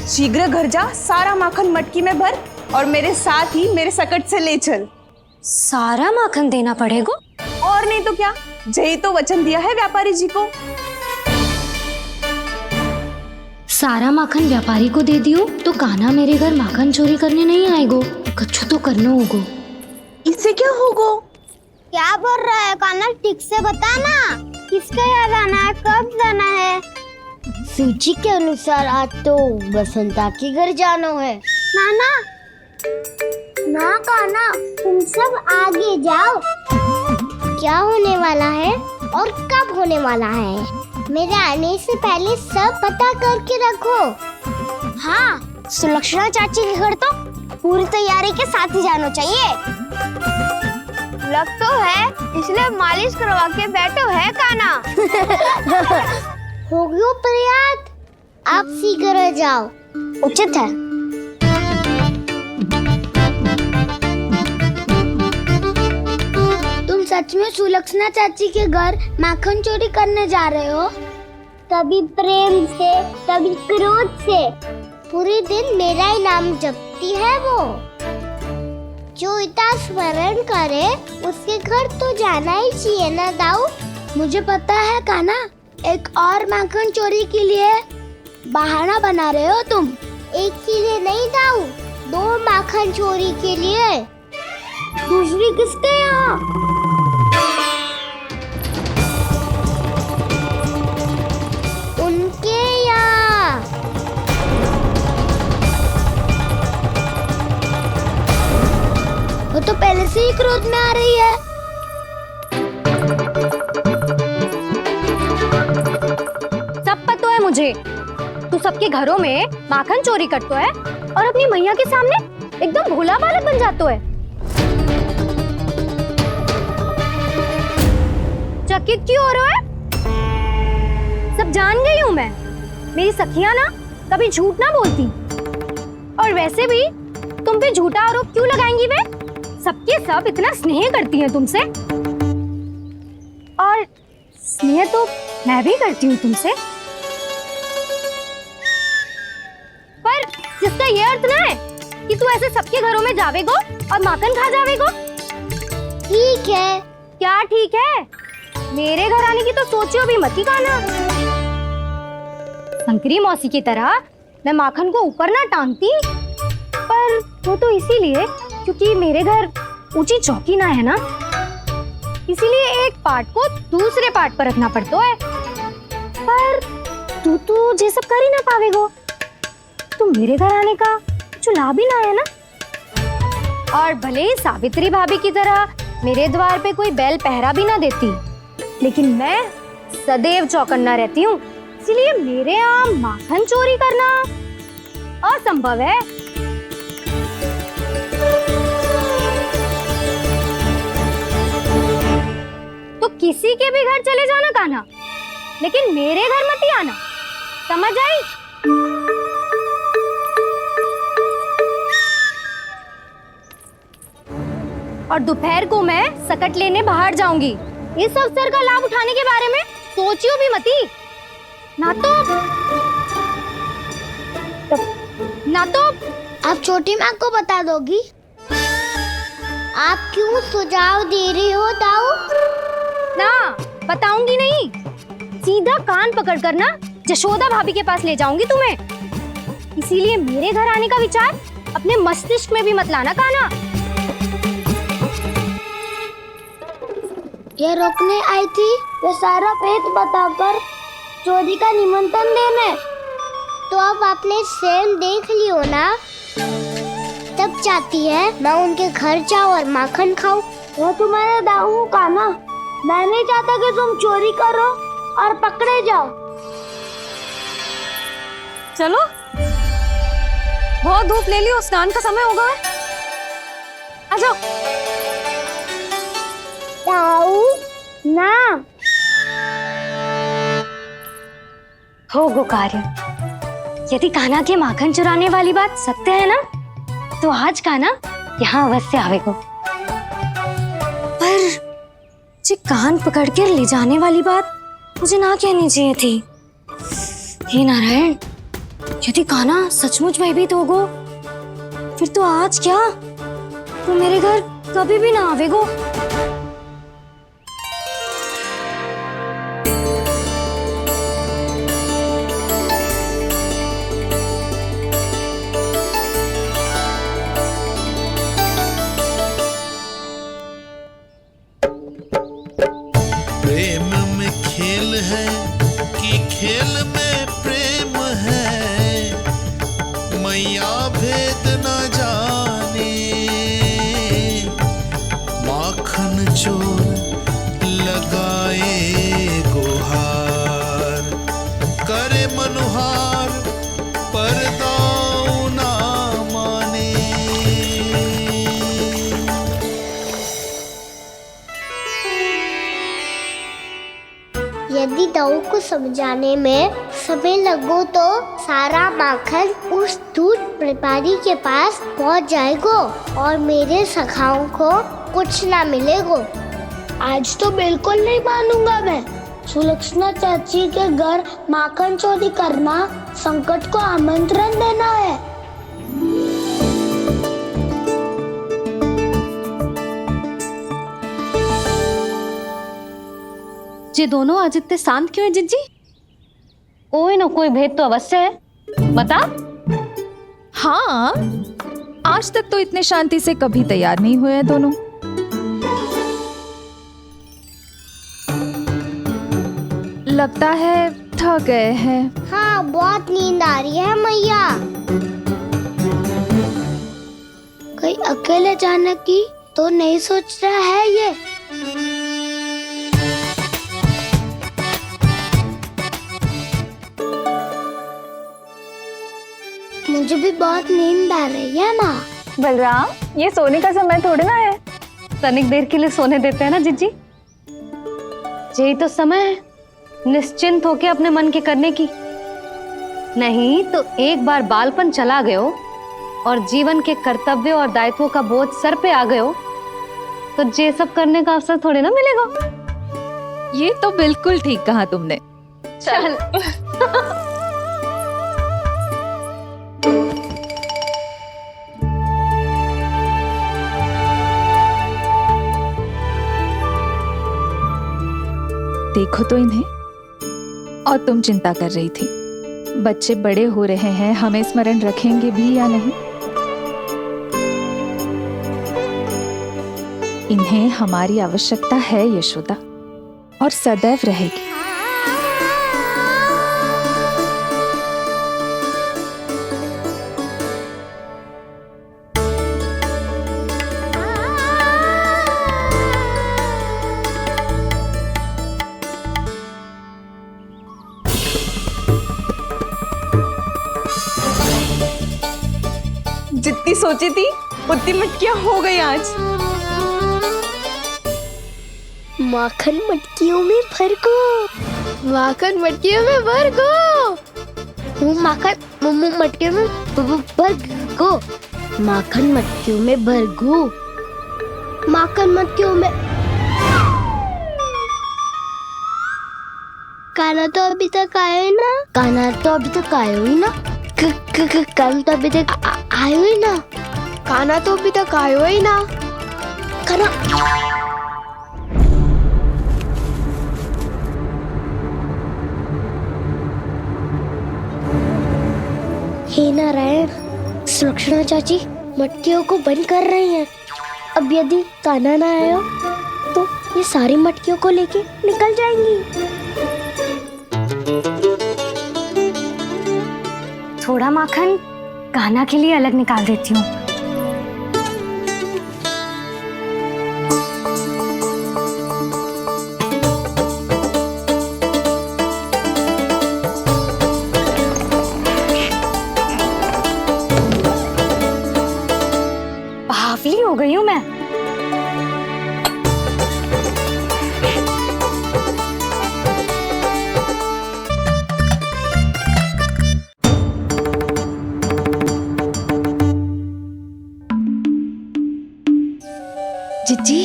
शीघ्र घर जा, सारा माखन मटकी में भर और मेरे साथ ही मेरे सकट से ले चल। सारा माखन देना पड़ेगा? और नहीं तो क्या, यही तो वचन दिया है व्यापारी जी को। सारा माखन व्यापारी को दे दियो तो कान्हा मेरे घर माखन चोरी करने नहीं आएगो। कुछ तो करना होगा। इससे क्या होगा? क्या बोल रहा है कान्हा? ठीक से बता ना, किसका याद आना है, कब जाना है? सूची के अनुसार आज तो बसंता के घर जाना है। नाना ना कान्हा, तुम सब आगे जाओ। क्या होने वाला है और कब होने वाला है, मेरे आने से पहले सब पता करके रखो। हाँ, सुलक्षणा चाची के घर तो पूरी तैयारी के साथ ही जाना चाहिए। लग तो है, इसलिए मालिश करवा के बैठो है कान्हा। हो गयो प्रयास, आप शीघ्र जाओ, उचित है। तुम सच में सुलक्षणा चाची के घर माखन चोरी करने जा रहे हो? कभी प्रेम से, कभी क्रोध से, पूरे दिन मेरा ही नाम जपती है वो। जो इतना स्मरण करे उसके घर तो जाना ही चाहिए ना दाऊ। मुझे पता है कान्हा, एक और माखन चोरी के लिए बहाना बना रहे हो तुम। एक के लिए नहीं दाऊ, 2 माखन चोरी के लिए। दूसरी किसके यहाँ? उनके यहाँ। वो तो पहले से ही क्रोध में आ रही है। सब पता है मुझे, तू सबके घरों में माखन चोरी करता है और अपनी मैया के सामने एकदम भोला बालक बन जाता है। चकित क्यों हो रहा है? सब जान गई हूँ मैं। मेरी सखियां ना कभी झूठ ना बोलती, और वैसे भी तुम पे झूठा आरोप क्यों लगाएंगी वे? सबके सब इतना स्नेह करती हैं तुमसे, और स्नेह तो मैं भी करती हूँ तुमसे, पर जिसका ये अर्थ ना है कि तू ऐसे सबके घरों में जावेगो और माखन खा जावेगो। ठीक है। क्या ठीक है? मेरे घर आने की तो सोचियो भी मत ही कान्हा। शंकरी मौसी की तरह मैं माखन को ऊपर ना टांगती, पर वो तो इसीलिए क्योंकि मेरे घर ऊंची चौकी ना है ना, इसीलिए एक पार्ट को दूसरे पार्ट पर रखना पड़ता है। पर तू तो ये सब कर ही ना पावेगो, तो मेरे घर आने का कुछ लाभ ही ना है ना। और भले ही सावित्री भाभी की तरह मेरे द्वार पे कोई बैल पहरा भी ना देती, लेकिन मैं सदैव चौकन्ना रहती हूँ, इसलिए मेरे यहाँ माखन चोरी करना असंभव है। तो किसी के भी घर चले जाना कान्हा, लेकिन मेरे घर मत ही आना, समझ आई? और दोपहर को मैं सकट लेने बाहर जाऊंगी। इस अवसर का लाभ उठाने के बारे में सोचियो भी मती, ना तो आप छोटी माँ को बता दोगी? आप क्यों सुझाव दे रही हो दाऊ? ना, बताऊंगी नहीं। सीधा कान पकड़ कर ना जशोदा भाभी के पास ले जाऊंगी तुम्हें। इसीलिए मेरे घर आने का विचार अपने मस्तिष्क में भी मत लाना कान्हा। ये रोकने आई थी ये सारा भेद बताकर चोरी का निमंत्रण देने, तो अब आपने स्वयं देख लियो ना। तब चाहती है मैं उनके घर जाऊँ और माखन खाऊं। वो तुम्हारा दाऊ कान्हा, मैं नहीं चाहता कि तुम चोरी करो और पकड़े जाओ। चलो, बहुत धूप ले ली, स्नान का समय होगा। आ जाओ। दाऊ, ना हो गो कार्य। यदि कान्हा के माखन चुराने वाली बात सत्य है ना, तो आज कान्हा यहाँ अवश्य आवेगो। पर जे कान पकड़ कर ले जाने वाली बात मुझे ना कहनी चाहिए थी। हे नारायण, यदि कान्हा सचमुच भयभीत होगो, फिर तो आज क्या, तो मेरे घर कभी भी ना आवेगो। प्रेम में खेल है कि खेल में प्रेम है, मैया भेद न जाने। माखन चोर लगाए गुहार, करे मनुहार पर दाऊ ना माने। यदि दाऊ को समझाने में समय लगो तो सारा माखन उस दूध व्यापारी के पास पहुंच जाएगो और मेरे सखाओं को कुछ ना मिलेगो। आज तो बिल्कुल नहीं मानूंगा मैं। सुलक्षणा चाची के घर माखन चोरी करना संकट को आमंत्रण देना है। ये दोनों आज इतने शांत क्यों है जिज्जी? कोई ना कोई भेद तो अवश्य है, बता। हाँ, आज तक तो इतने शांति से कभी तैयार नहीं हुए हैं दोनों। लगता है थक गए हैं। हाँ, बहुत नींद आ रही है मैया। कहीं अकेले जाने की तो नहीं सोच रहा है ये? मुझे भी बहुत नींद आ रही है माँ। बलराम, ये सोने का समय थोड़ी ना है। तनिक देर के लिए सोने देते हैं ना जिज्जी। यही तो समय है निश्चिंत होके अपने मन के करने की। नहीं तो एक बार बालपन चला गयो और जीवन के कर्तव्यों और दायित्वों का बोझ सर पे आ गयो, तो ये सब करने का अवसर थोड़ी ना मिलेगा। ये तो बिल्कुल ठीक कहा तुमने। चल। देखो तो इन्हें। और तुम चिंता कर रही थी बच्चे बड़े हो रहे हैं, हमें स्मरण रखेंगे भी या नहीं। इन्हें हमारी आवश्यकता है यशोदा, और सदैव रहेगी। जितनी सोची थी उतनी मटकियां हो गई आज। माखन मटकियों में भर गो, माखन मटकियों में भर गो, माखन मटकियों में भर गो, माखन मटकियों में भर गो, माखन मटकियों में। कान्हा तो अभी तक आया ही ना, कान्हा तो अभी तक आया ही ना, कान्हा तो अभी तक आयो ही ना, कान्हा तो अभी तक आयो ही ना, कान्हा। हे नारायण, सुलक्षणा चाची मटकियों को बंद कर रही हैं। अब यदि कान्हा ना आया तो ये सारी मटकियों को लेके निकल जाएंगी। थोड़ा माखन कान्हा के लिए अलग निकाल देती हूँ। बावली हो गई हूँ मैं। जिज्जी,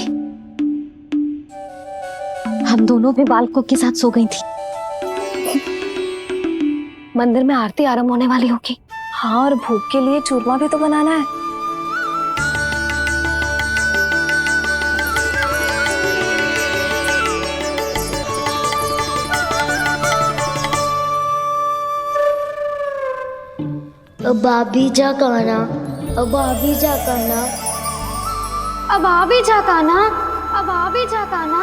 हम दोनों भी बालकों के साथ सो गई थी। मंदिर में आरती आरंभ होने वाली होगी। हाँ, और भूख के लिए चूरमा भी तो बनाना है। अब आभी जा काना, अब आभी जा काना, अब आ भी जा काना, अब आ भी जा काना।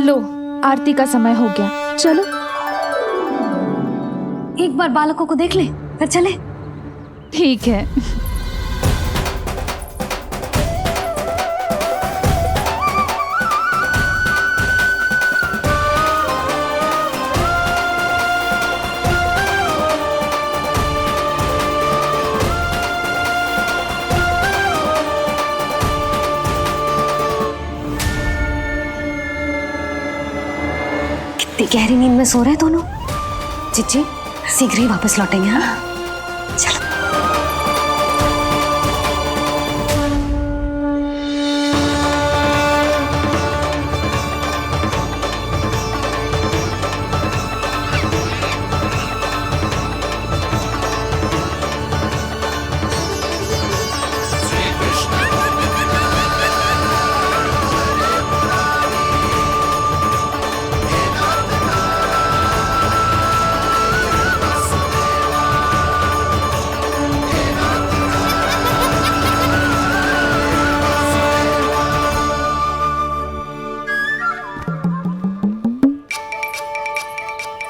लो, आरती का समय हो गया, चलो। एक बार बालकों को देख ले, फिर चले। ठीक है। कितनी गहरी नींद में सो रहे हैं दोनों। जिज्जी शीघ्र ही वापस लौटेंगे। हाँ, चलो।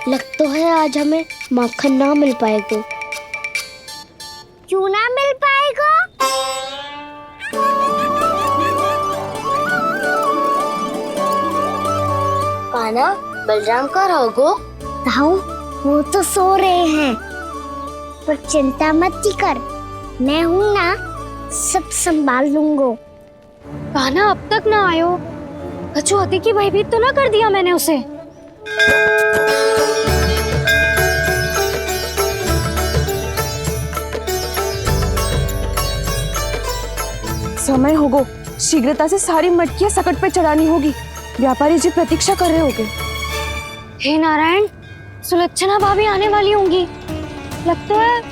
लग तो है आज हमें माखन ना मिल पाएगा। क्यों ना मिल पाएगा? कान्हा, बलराम का रहोगो? ताऊ, वो तो सो रहे हैं, पर चिंता मत कर, मैं हूँ ना, सब संभाल लूंगो। कान्हा अब तक ना आयो, कछु हाथी की भयभीत तो ना कर दिया मैंने उसे? समय होगो, शीघ्रता से सारी मटकियां सकट पे चढ़ानी होगी। व्यापारी जी प्रतीक्षा कर रहे होंगे। हे नारायण, सुलक्षणा भाभी आने वाली होंगी। लगता है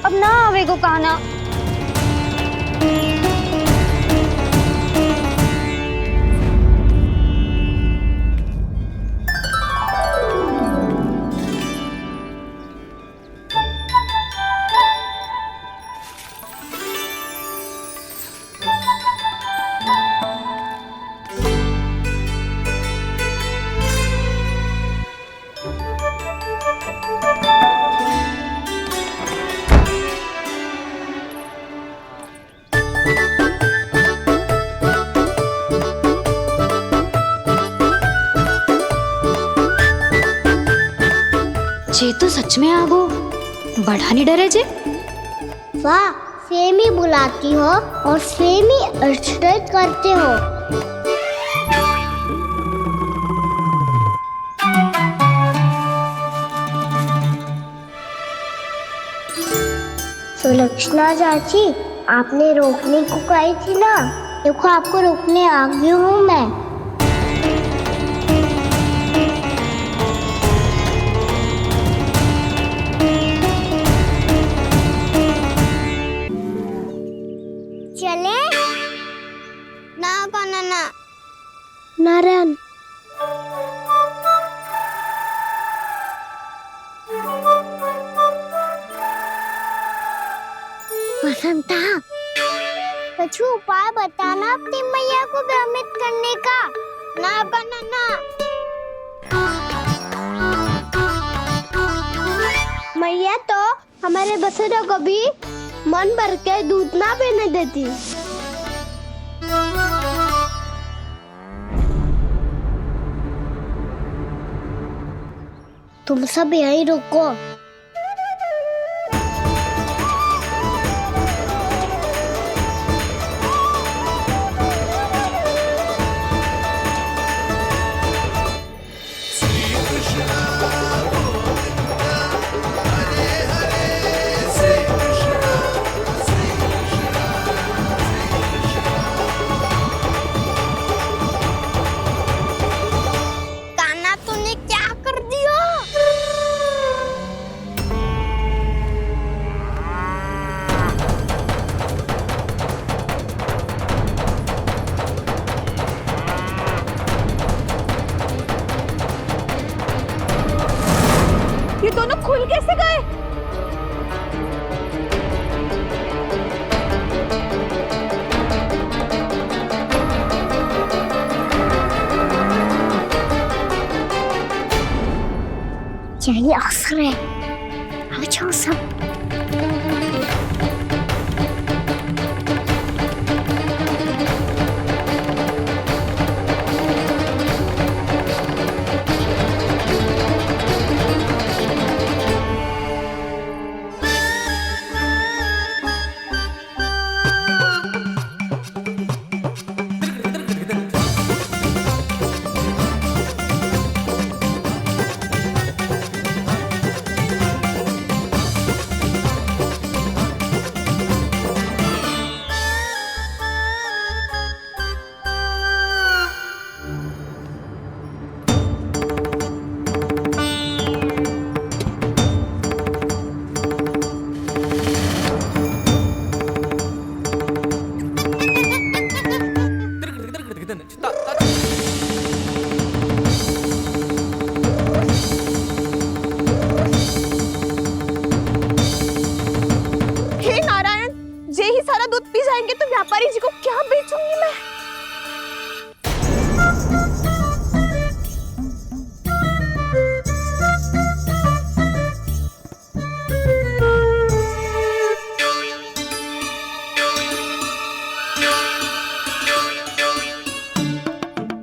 अब ना आवेगो कान्हा। जे तो सच में आगो, बड़ा नहीं डरे जे। वाह, सेम ही बुलाती हो और सेम ही अर्चना करते हो। सुलक्षणा चाची, आपने रोकने को कही थी ना, देखो आपको रोकने आ गई हूँ मैं। चले ना कान्हा ना। नारायण, वसंता, कुछ उपाय बताना अपनी मैया को भ्रमित करने का। ना कान्हा ना। मैया तो हमारे बसेरों को भी मन भर के दूध ना पीने देती। तुम सब यहीं रुको। खुल कैसे गए? यही अवसर है, आ जाओ सब। व्यापारी जी को क्या बेचूंगी मैं?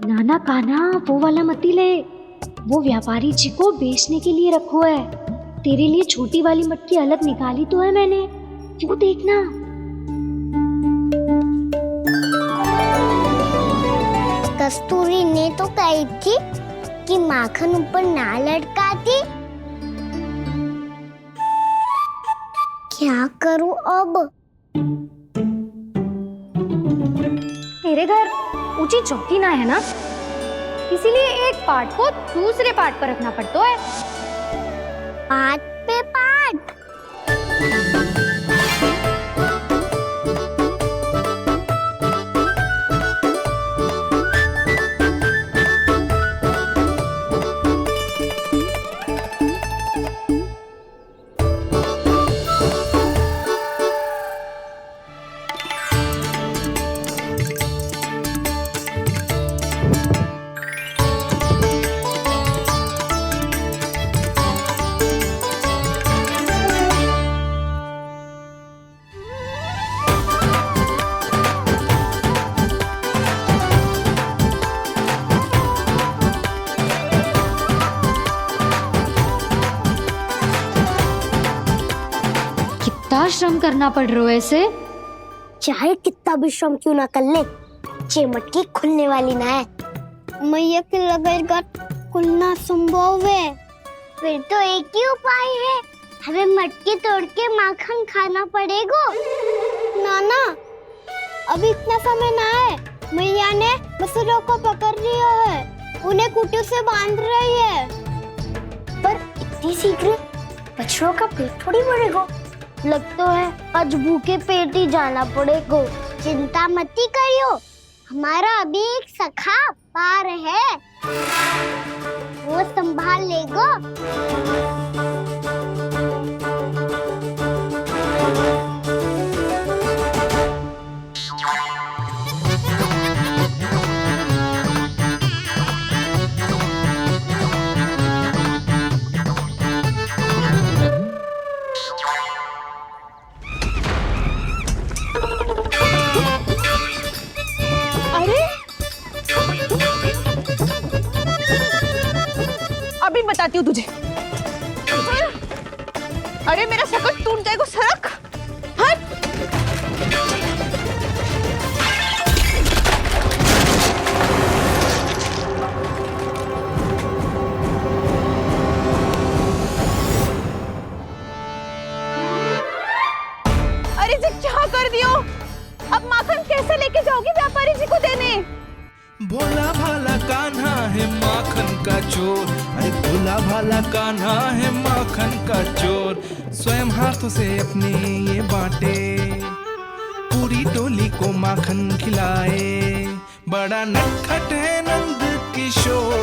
नाना कान्हा वो वाला मती ले, वो व्यापारी जी को बेचने के लिए रखो है। तेरे लिए छोटी वाली मटकी अलग निकाली तो है मैंने, वो देखना। कस्तूरी ने तो कही थी कि माखन ऊपर ना लटकाती। क्या करूं अब? तेरे घर ऊंची चौकी ना है ना, इसीलिए एक पार्ट को दूसरे पार्ट पर रखना पड़ता है। पार्ट पे पार्ट। श्रम करना पड़ रहा है ऐसे। चाहे कितना भी श्रम क्यों ना कर ले, ये मटकी खुलने वाली ना है। मैया के लगेगा खुलना संभव है। फिर तो एक ही उपाय है, हमें मटकी तोड़ के माखन खाना पड़ेगा। नाना, अभी इतना समय ना है। मैया ने बछड़ों को पकड़ लिया है, उन्हें कुटियों से बांध रही है। पर इतनी शीघ्र बछड़ों का पेट थोड़ी भरेगा। लगता है आज भूखे पेट ही जाना पड़ेगा। चिंता मत करियो, हमारा अभी एक सखा पार है, वो संभाल लेगा। अभी बताती हूँ तुझे। अरे मेरा शकल टूट जाएगा, सरक हट। अरे जी क्या कर दियो? अब माखन कैसे लेके जाओगी व्यापारी जी को देने? भोला भाला कान्हा है माखन का चोर, अरे भोला भाला कान्हा है माखन का चोर। स्वयं हाथों से अपने ये बांटे, पूरी टोली को माखन खिलाए। बड़ा नटखट है नंद किशोर।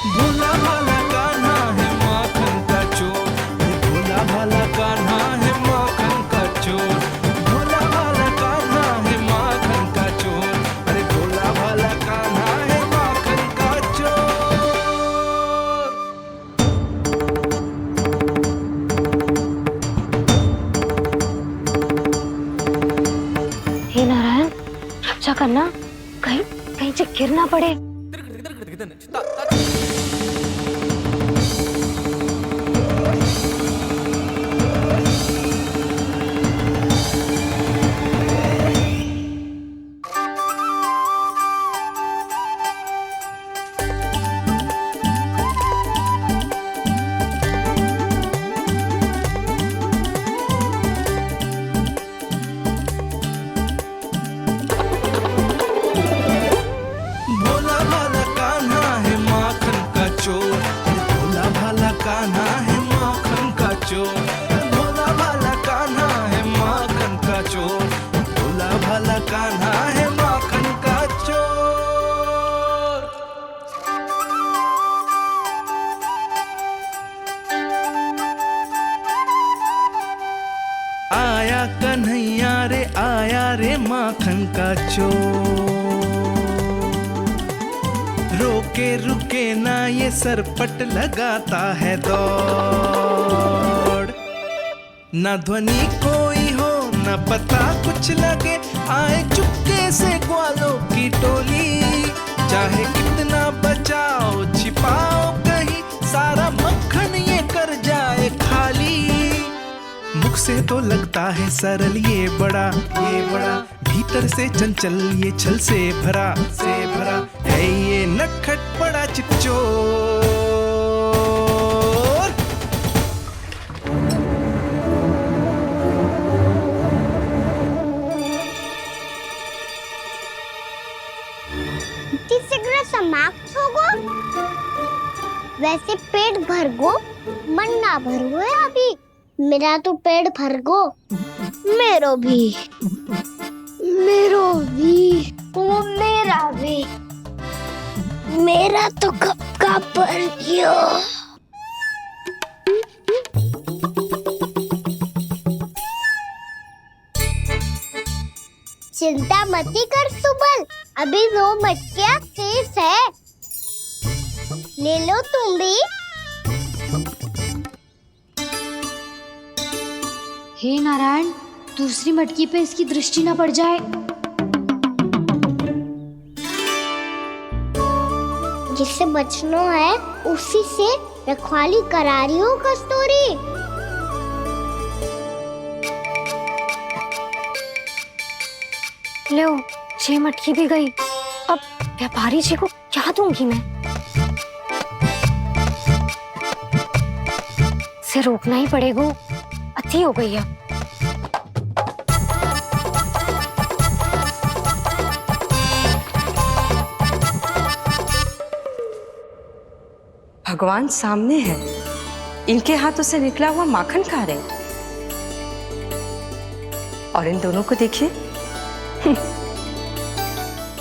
भोला नीचे गिरना पड़े। भोला भाला कान्हा है माखन का चोर, भोला भाला कान्हा है माखन का चोर, भोला भाला कान्हा है माखन का चोर, भोला भाला कान्हा है माखन का चोर। आया कन्हैया रे आया रे माखन का चोर, रोके रुके ना ये सरपट लगाता है दौड़, ना ध्वनि कोई हो ना पता कुछ लगे, आए चुपके से ग्वालों की टोली, चाहे कितना बचाओ छिपाओ कहीं, सारा मक्खन ये कर जाए खाली। मुख से तो लगता है सरल ये बड़ा भीतर से चंचल ये छल से भरा है ये नटखट बड़ा चिकचोर। शीघ्र समाप्त होगो, वैसे पेट भर गो मन ना भर गो अभी, मेरा तो पेट भर गो, मेरो भी वो मेरा भी, मेरा तो कब का भर गयो। चिंता मती कर सुबल, अभी 2 मटकियाँ शेष है, ले लो तुम भी। हे नारायण, दूसरी मटकी पे इसकी दृष्टि न पड़ जाए। जिससे बचना है उसी से रखवाली करा रही हो कस्तूरी। लो 6 मटकी भी गई, अब व्यापारी जी को क्या दूंगी मैं? इसे रोकना ही पड़ेगा, अति हो गई है। भगवान सामने है, इनके हाथों से निकला हुआ माखन खा रहे, और इन दोनों को देखिए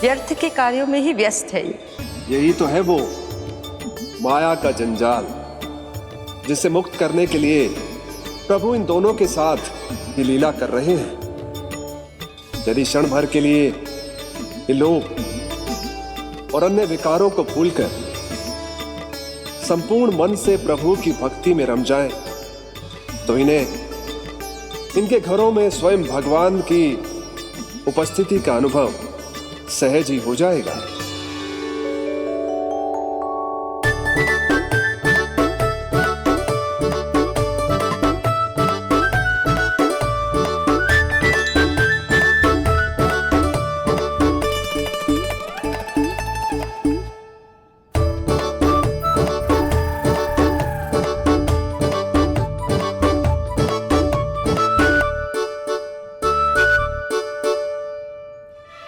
व्यर्थ के कार्यों में ही व्यस्त है। यही तो है वो माया का जंजाल, जिसे मुक्त करने के लिए प्रभु इन दोनों के साथ ये लीला कर रहे हैं। यदि क्षण भर के लिए ये लोभ और अन्य विकारों को भूलकर संपूर्ण मन से प्रभु की भक्ति में रम जाएं, तो इन्हें इनके घरों में स्वयं भगवान की उपस्थिति का अनुभव सहज ही हो जाएगा।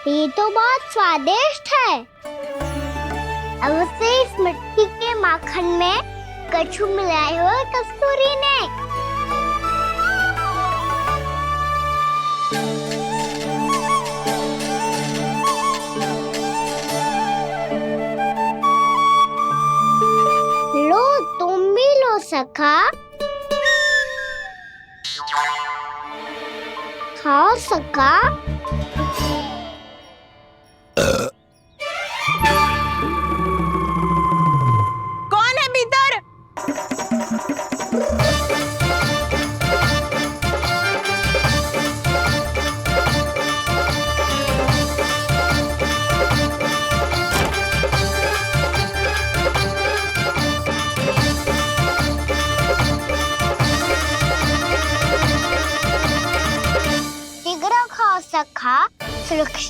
ये तो बहुत स्वादिष्ट है। अवश्य इस मिट्टी के माखन में कछु मिलाए हो कस्तूरी ने। लो तुम भी लो सखा, खाओ सखा। कौन है भीतर?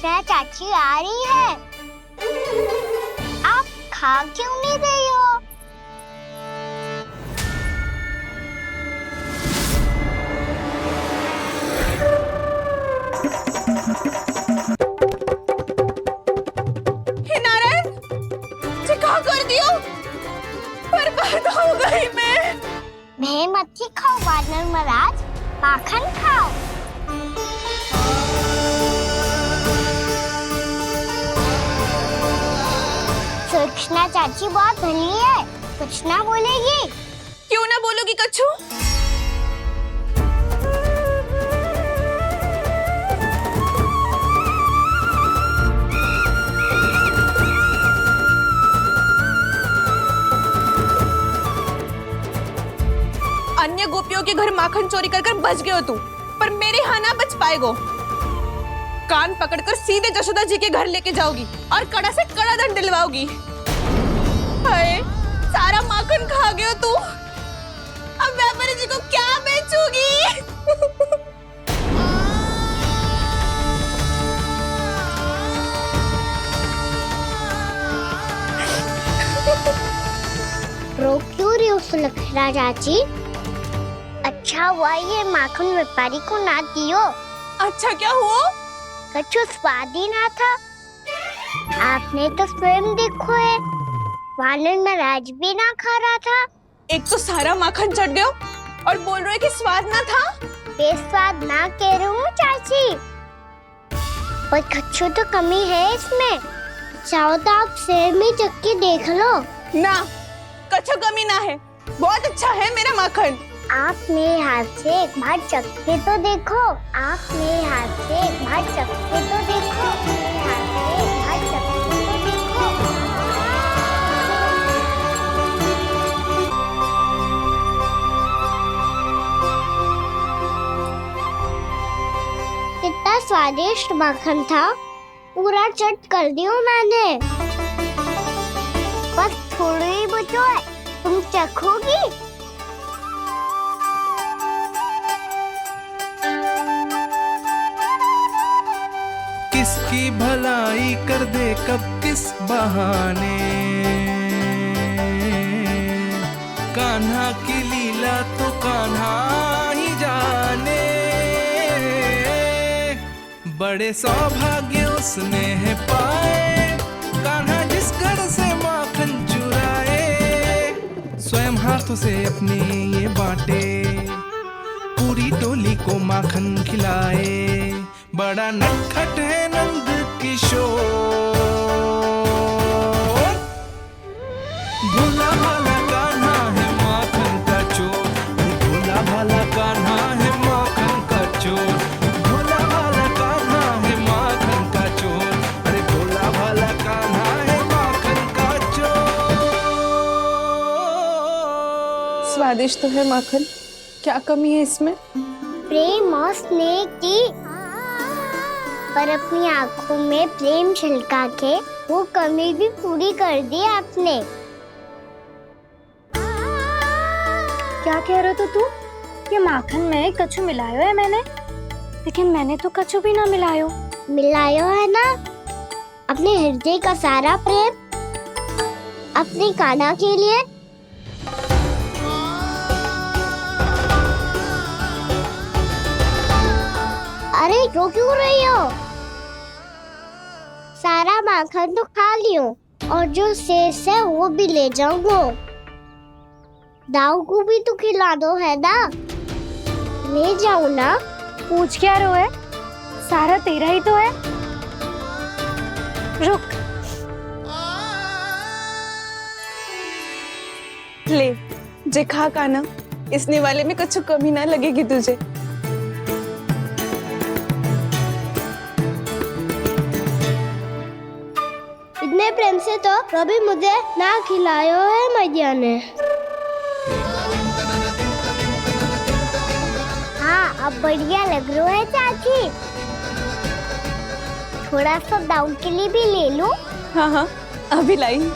सुलक्षणा चाची आ रही है। आप खा क्यों नहीं रही हो? हे नारायण, जी क्या कर दियो? बर्बाद हो गई मैं मच्छी खाओ वानर महाराज, माखन खाओ। सुलक्षणा चाची बहुत भली है, कुछ ना बोलेगी। क्यों ना बोलोगी कच्छू? अन्य गोपियों के घर माखन चोरी कर कर बच गए हो तू, पर मेरे यहाँ ना बच पाएगो। कान पकड़कर सीधे जशोदा जी के घर लेके जाओगी और कड़ा से कड़ा दंड दिलवाओगी। हाय, सारा माखन खा गए हो तू। अब व्यापारी जी को क्या बेचूगी? रोक क्यों रही हो सुलक्षणा चाची? अच्छा हुआ ये माखन व्यापारी को ना दियो। अच्छा क्या हुआ? कछु स्वाद ही ना था। आपने तो स्वयं देखो है, वानर महाराज भी ना खा रहा था। एक तो सारा माखन चढ़ गया और बोल रहे कि स्वाद ना था। बेस्वाद ना कह रही हूँ चाची, पर कछु तो कमी है इसमें। चाहो तो आप स्वयं ही चख के देख लो। ना, कछु कमी ना है, बहुत अच्छा है मेरा माखन। आप मेरे हाथ से एक बार चख के तो देखो। आप मेरे हाथ से एक बार चख के तो देखो। मेरे हाथ से एक बार चख के तो देखो। कितना स्वादिष्ट माखन था, पूरा चट कर दिया मैंने। बस थोड़ी ही बचो है, तुम चखोगी? किसकी भलाई कर दे कब किस बहाने, कान्हा की लीला तो कान्हा ही जाने। बड़े सौभाग्य उसने है पाए, कान्हा जिस घर से माखन चुराए। स्वयं हाथों से अपने ये बांटे, पूरी टोली को माखन खिलाए। बड़ा नटखट है नंद किशोर, भोला भाला कान्हा है माखन का चोर। भोला भाला कान्हा है माखन का चोर। भोला भाला कान्हा है माखन का चोर। अरे भोला भाला कान्हा है माखन का चोर। स्वादिष्ट तो है माखन, क्या कमी है इसमें? प्रेम और स्नेह की, पर अपनी आंखों में प्रेम छलका के वो कमी भी पूरी कर दी आपने। क्या कह रहे हो तू? ये माखन में कछु मिलायो है मैंने, लेकिन मैंने तो कछु भी ना मिलायो। मिलायो है ना अपने हृदय का सारा प्रेम अपनी कान्हा के लिए। अरे रो क्यों रही हो? सारा माखन तो खा लियो और जो शेष है वो भी ले जाऊंगा। दाऊ को भी तो खिला दो है ना, ले जाओ ना। पूछ क्या रहो है, सारा तेरा ही तो है। रुक, ले जे खा कान्हा, इसने वाले में कुछ कमी ना लगेगी तुझे। इतने प्रेम से तो कभी मुझे ना खिलायो है मैया ने। हाँ, अब बढ़िया लग रहा है चाची। थोड़ा सा दाऊ के लिए भी ले लो। हाँ हाँ, अभी लाई।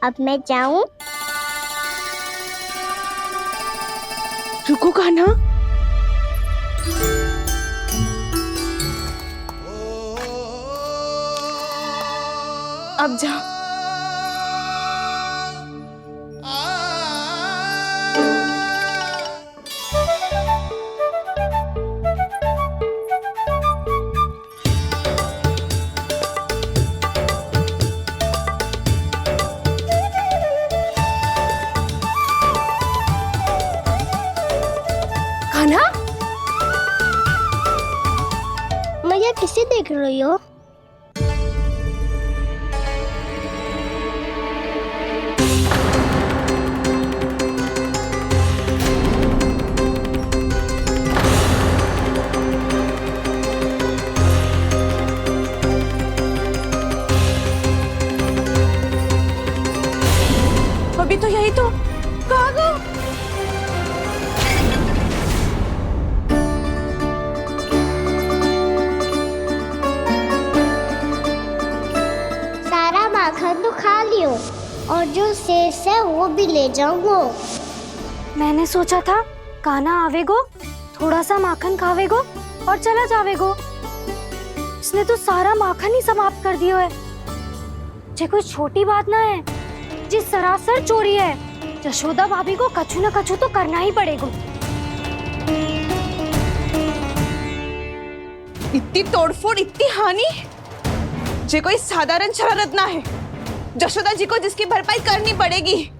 अब मैं जाऊं? रुको कान्हा, अब जा। कान्हा, मैया किसे देख रही हो? अभी तो यही तो। कहाँ गो? सारा माखन तो खा लियो और जो शेष है वो भी ले जाऊंगो। मैंने सोचा था कान्हा आवेगो, थोड़ा सा माखन खावेगो और चला जावेगो। इसने तो सारा माखन ही समाप्त कर दियो है। ये कोई छोटी बात ना है, जी सरासर चोरी है। यशोदा भाभी को कछु न कछु तो करना ही पड़ेगा। इतनी तोड़फोड़, इतनी हानि, ये कोई साधारण शरारत ना है। यशोदा जी को जिसकी भरपाई करनी पड़ेगी।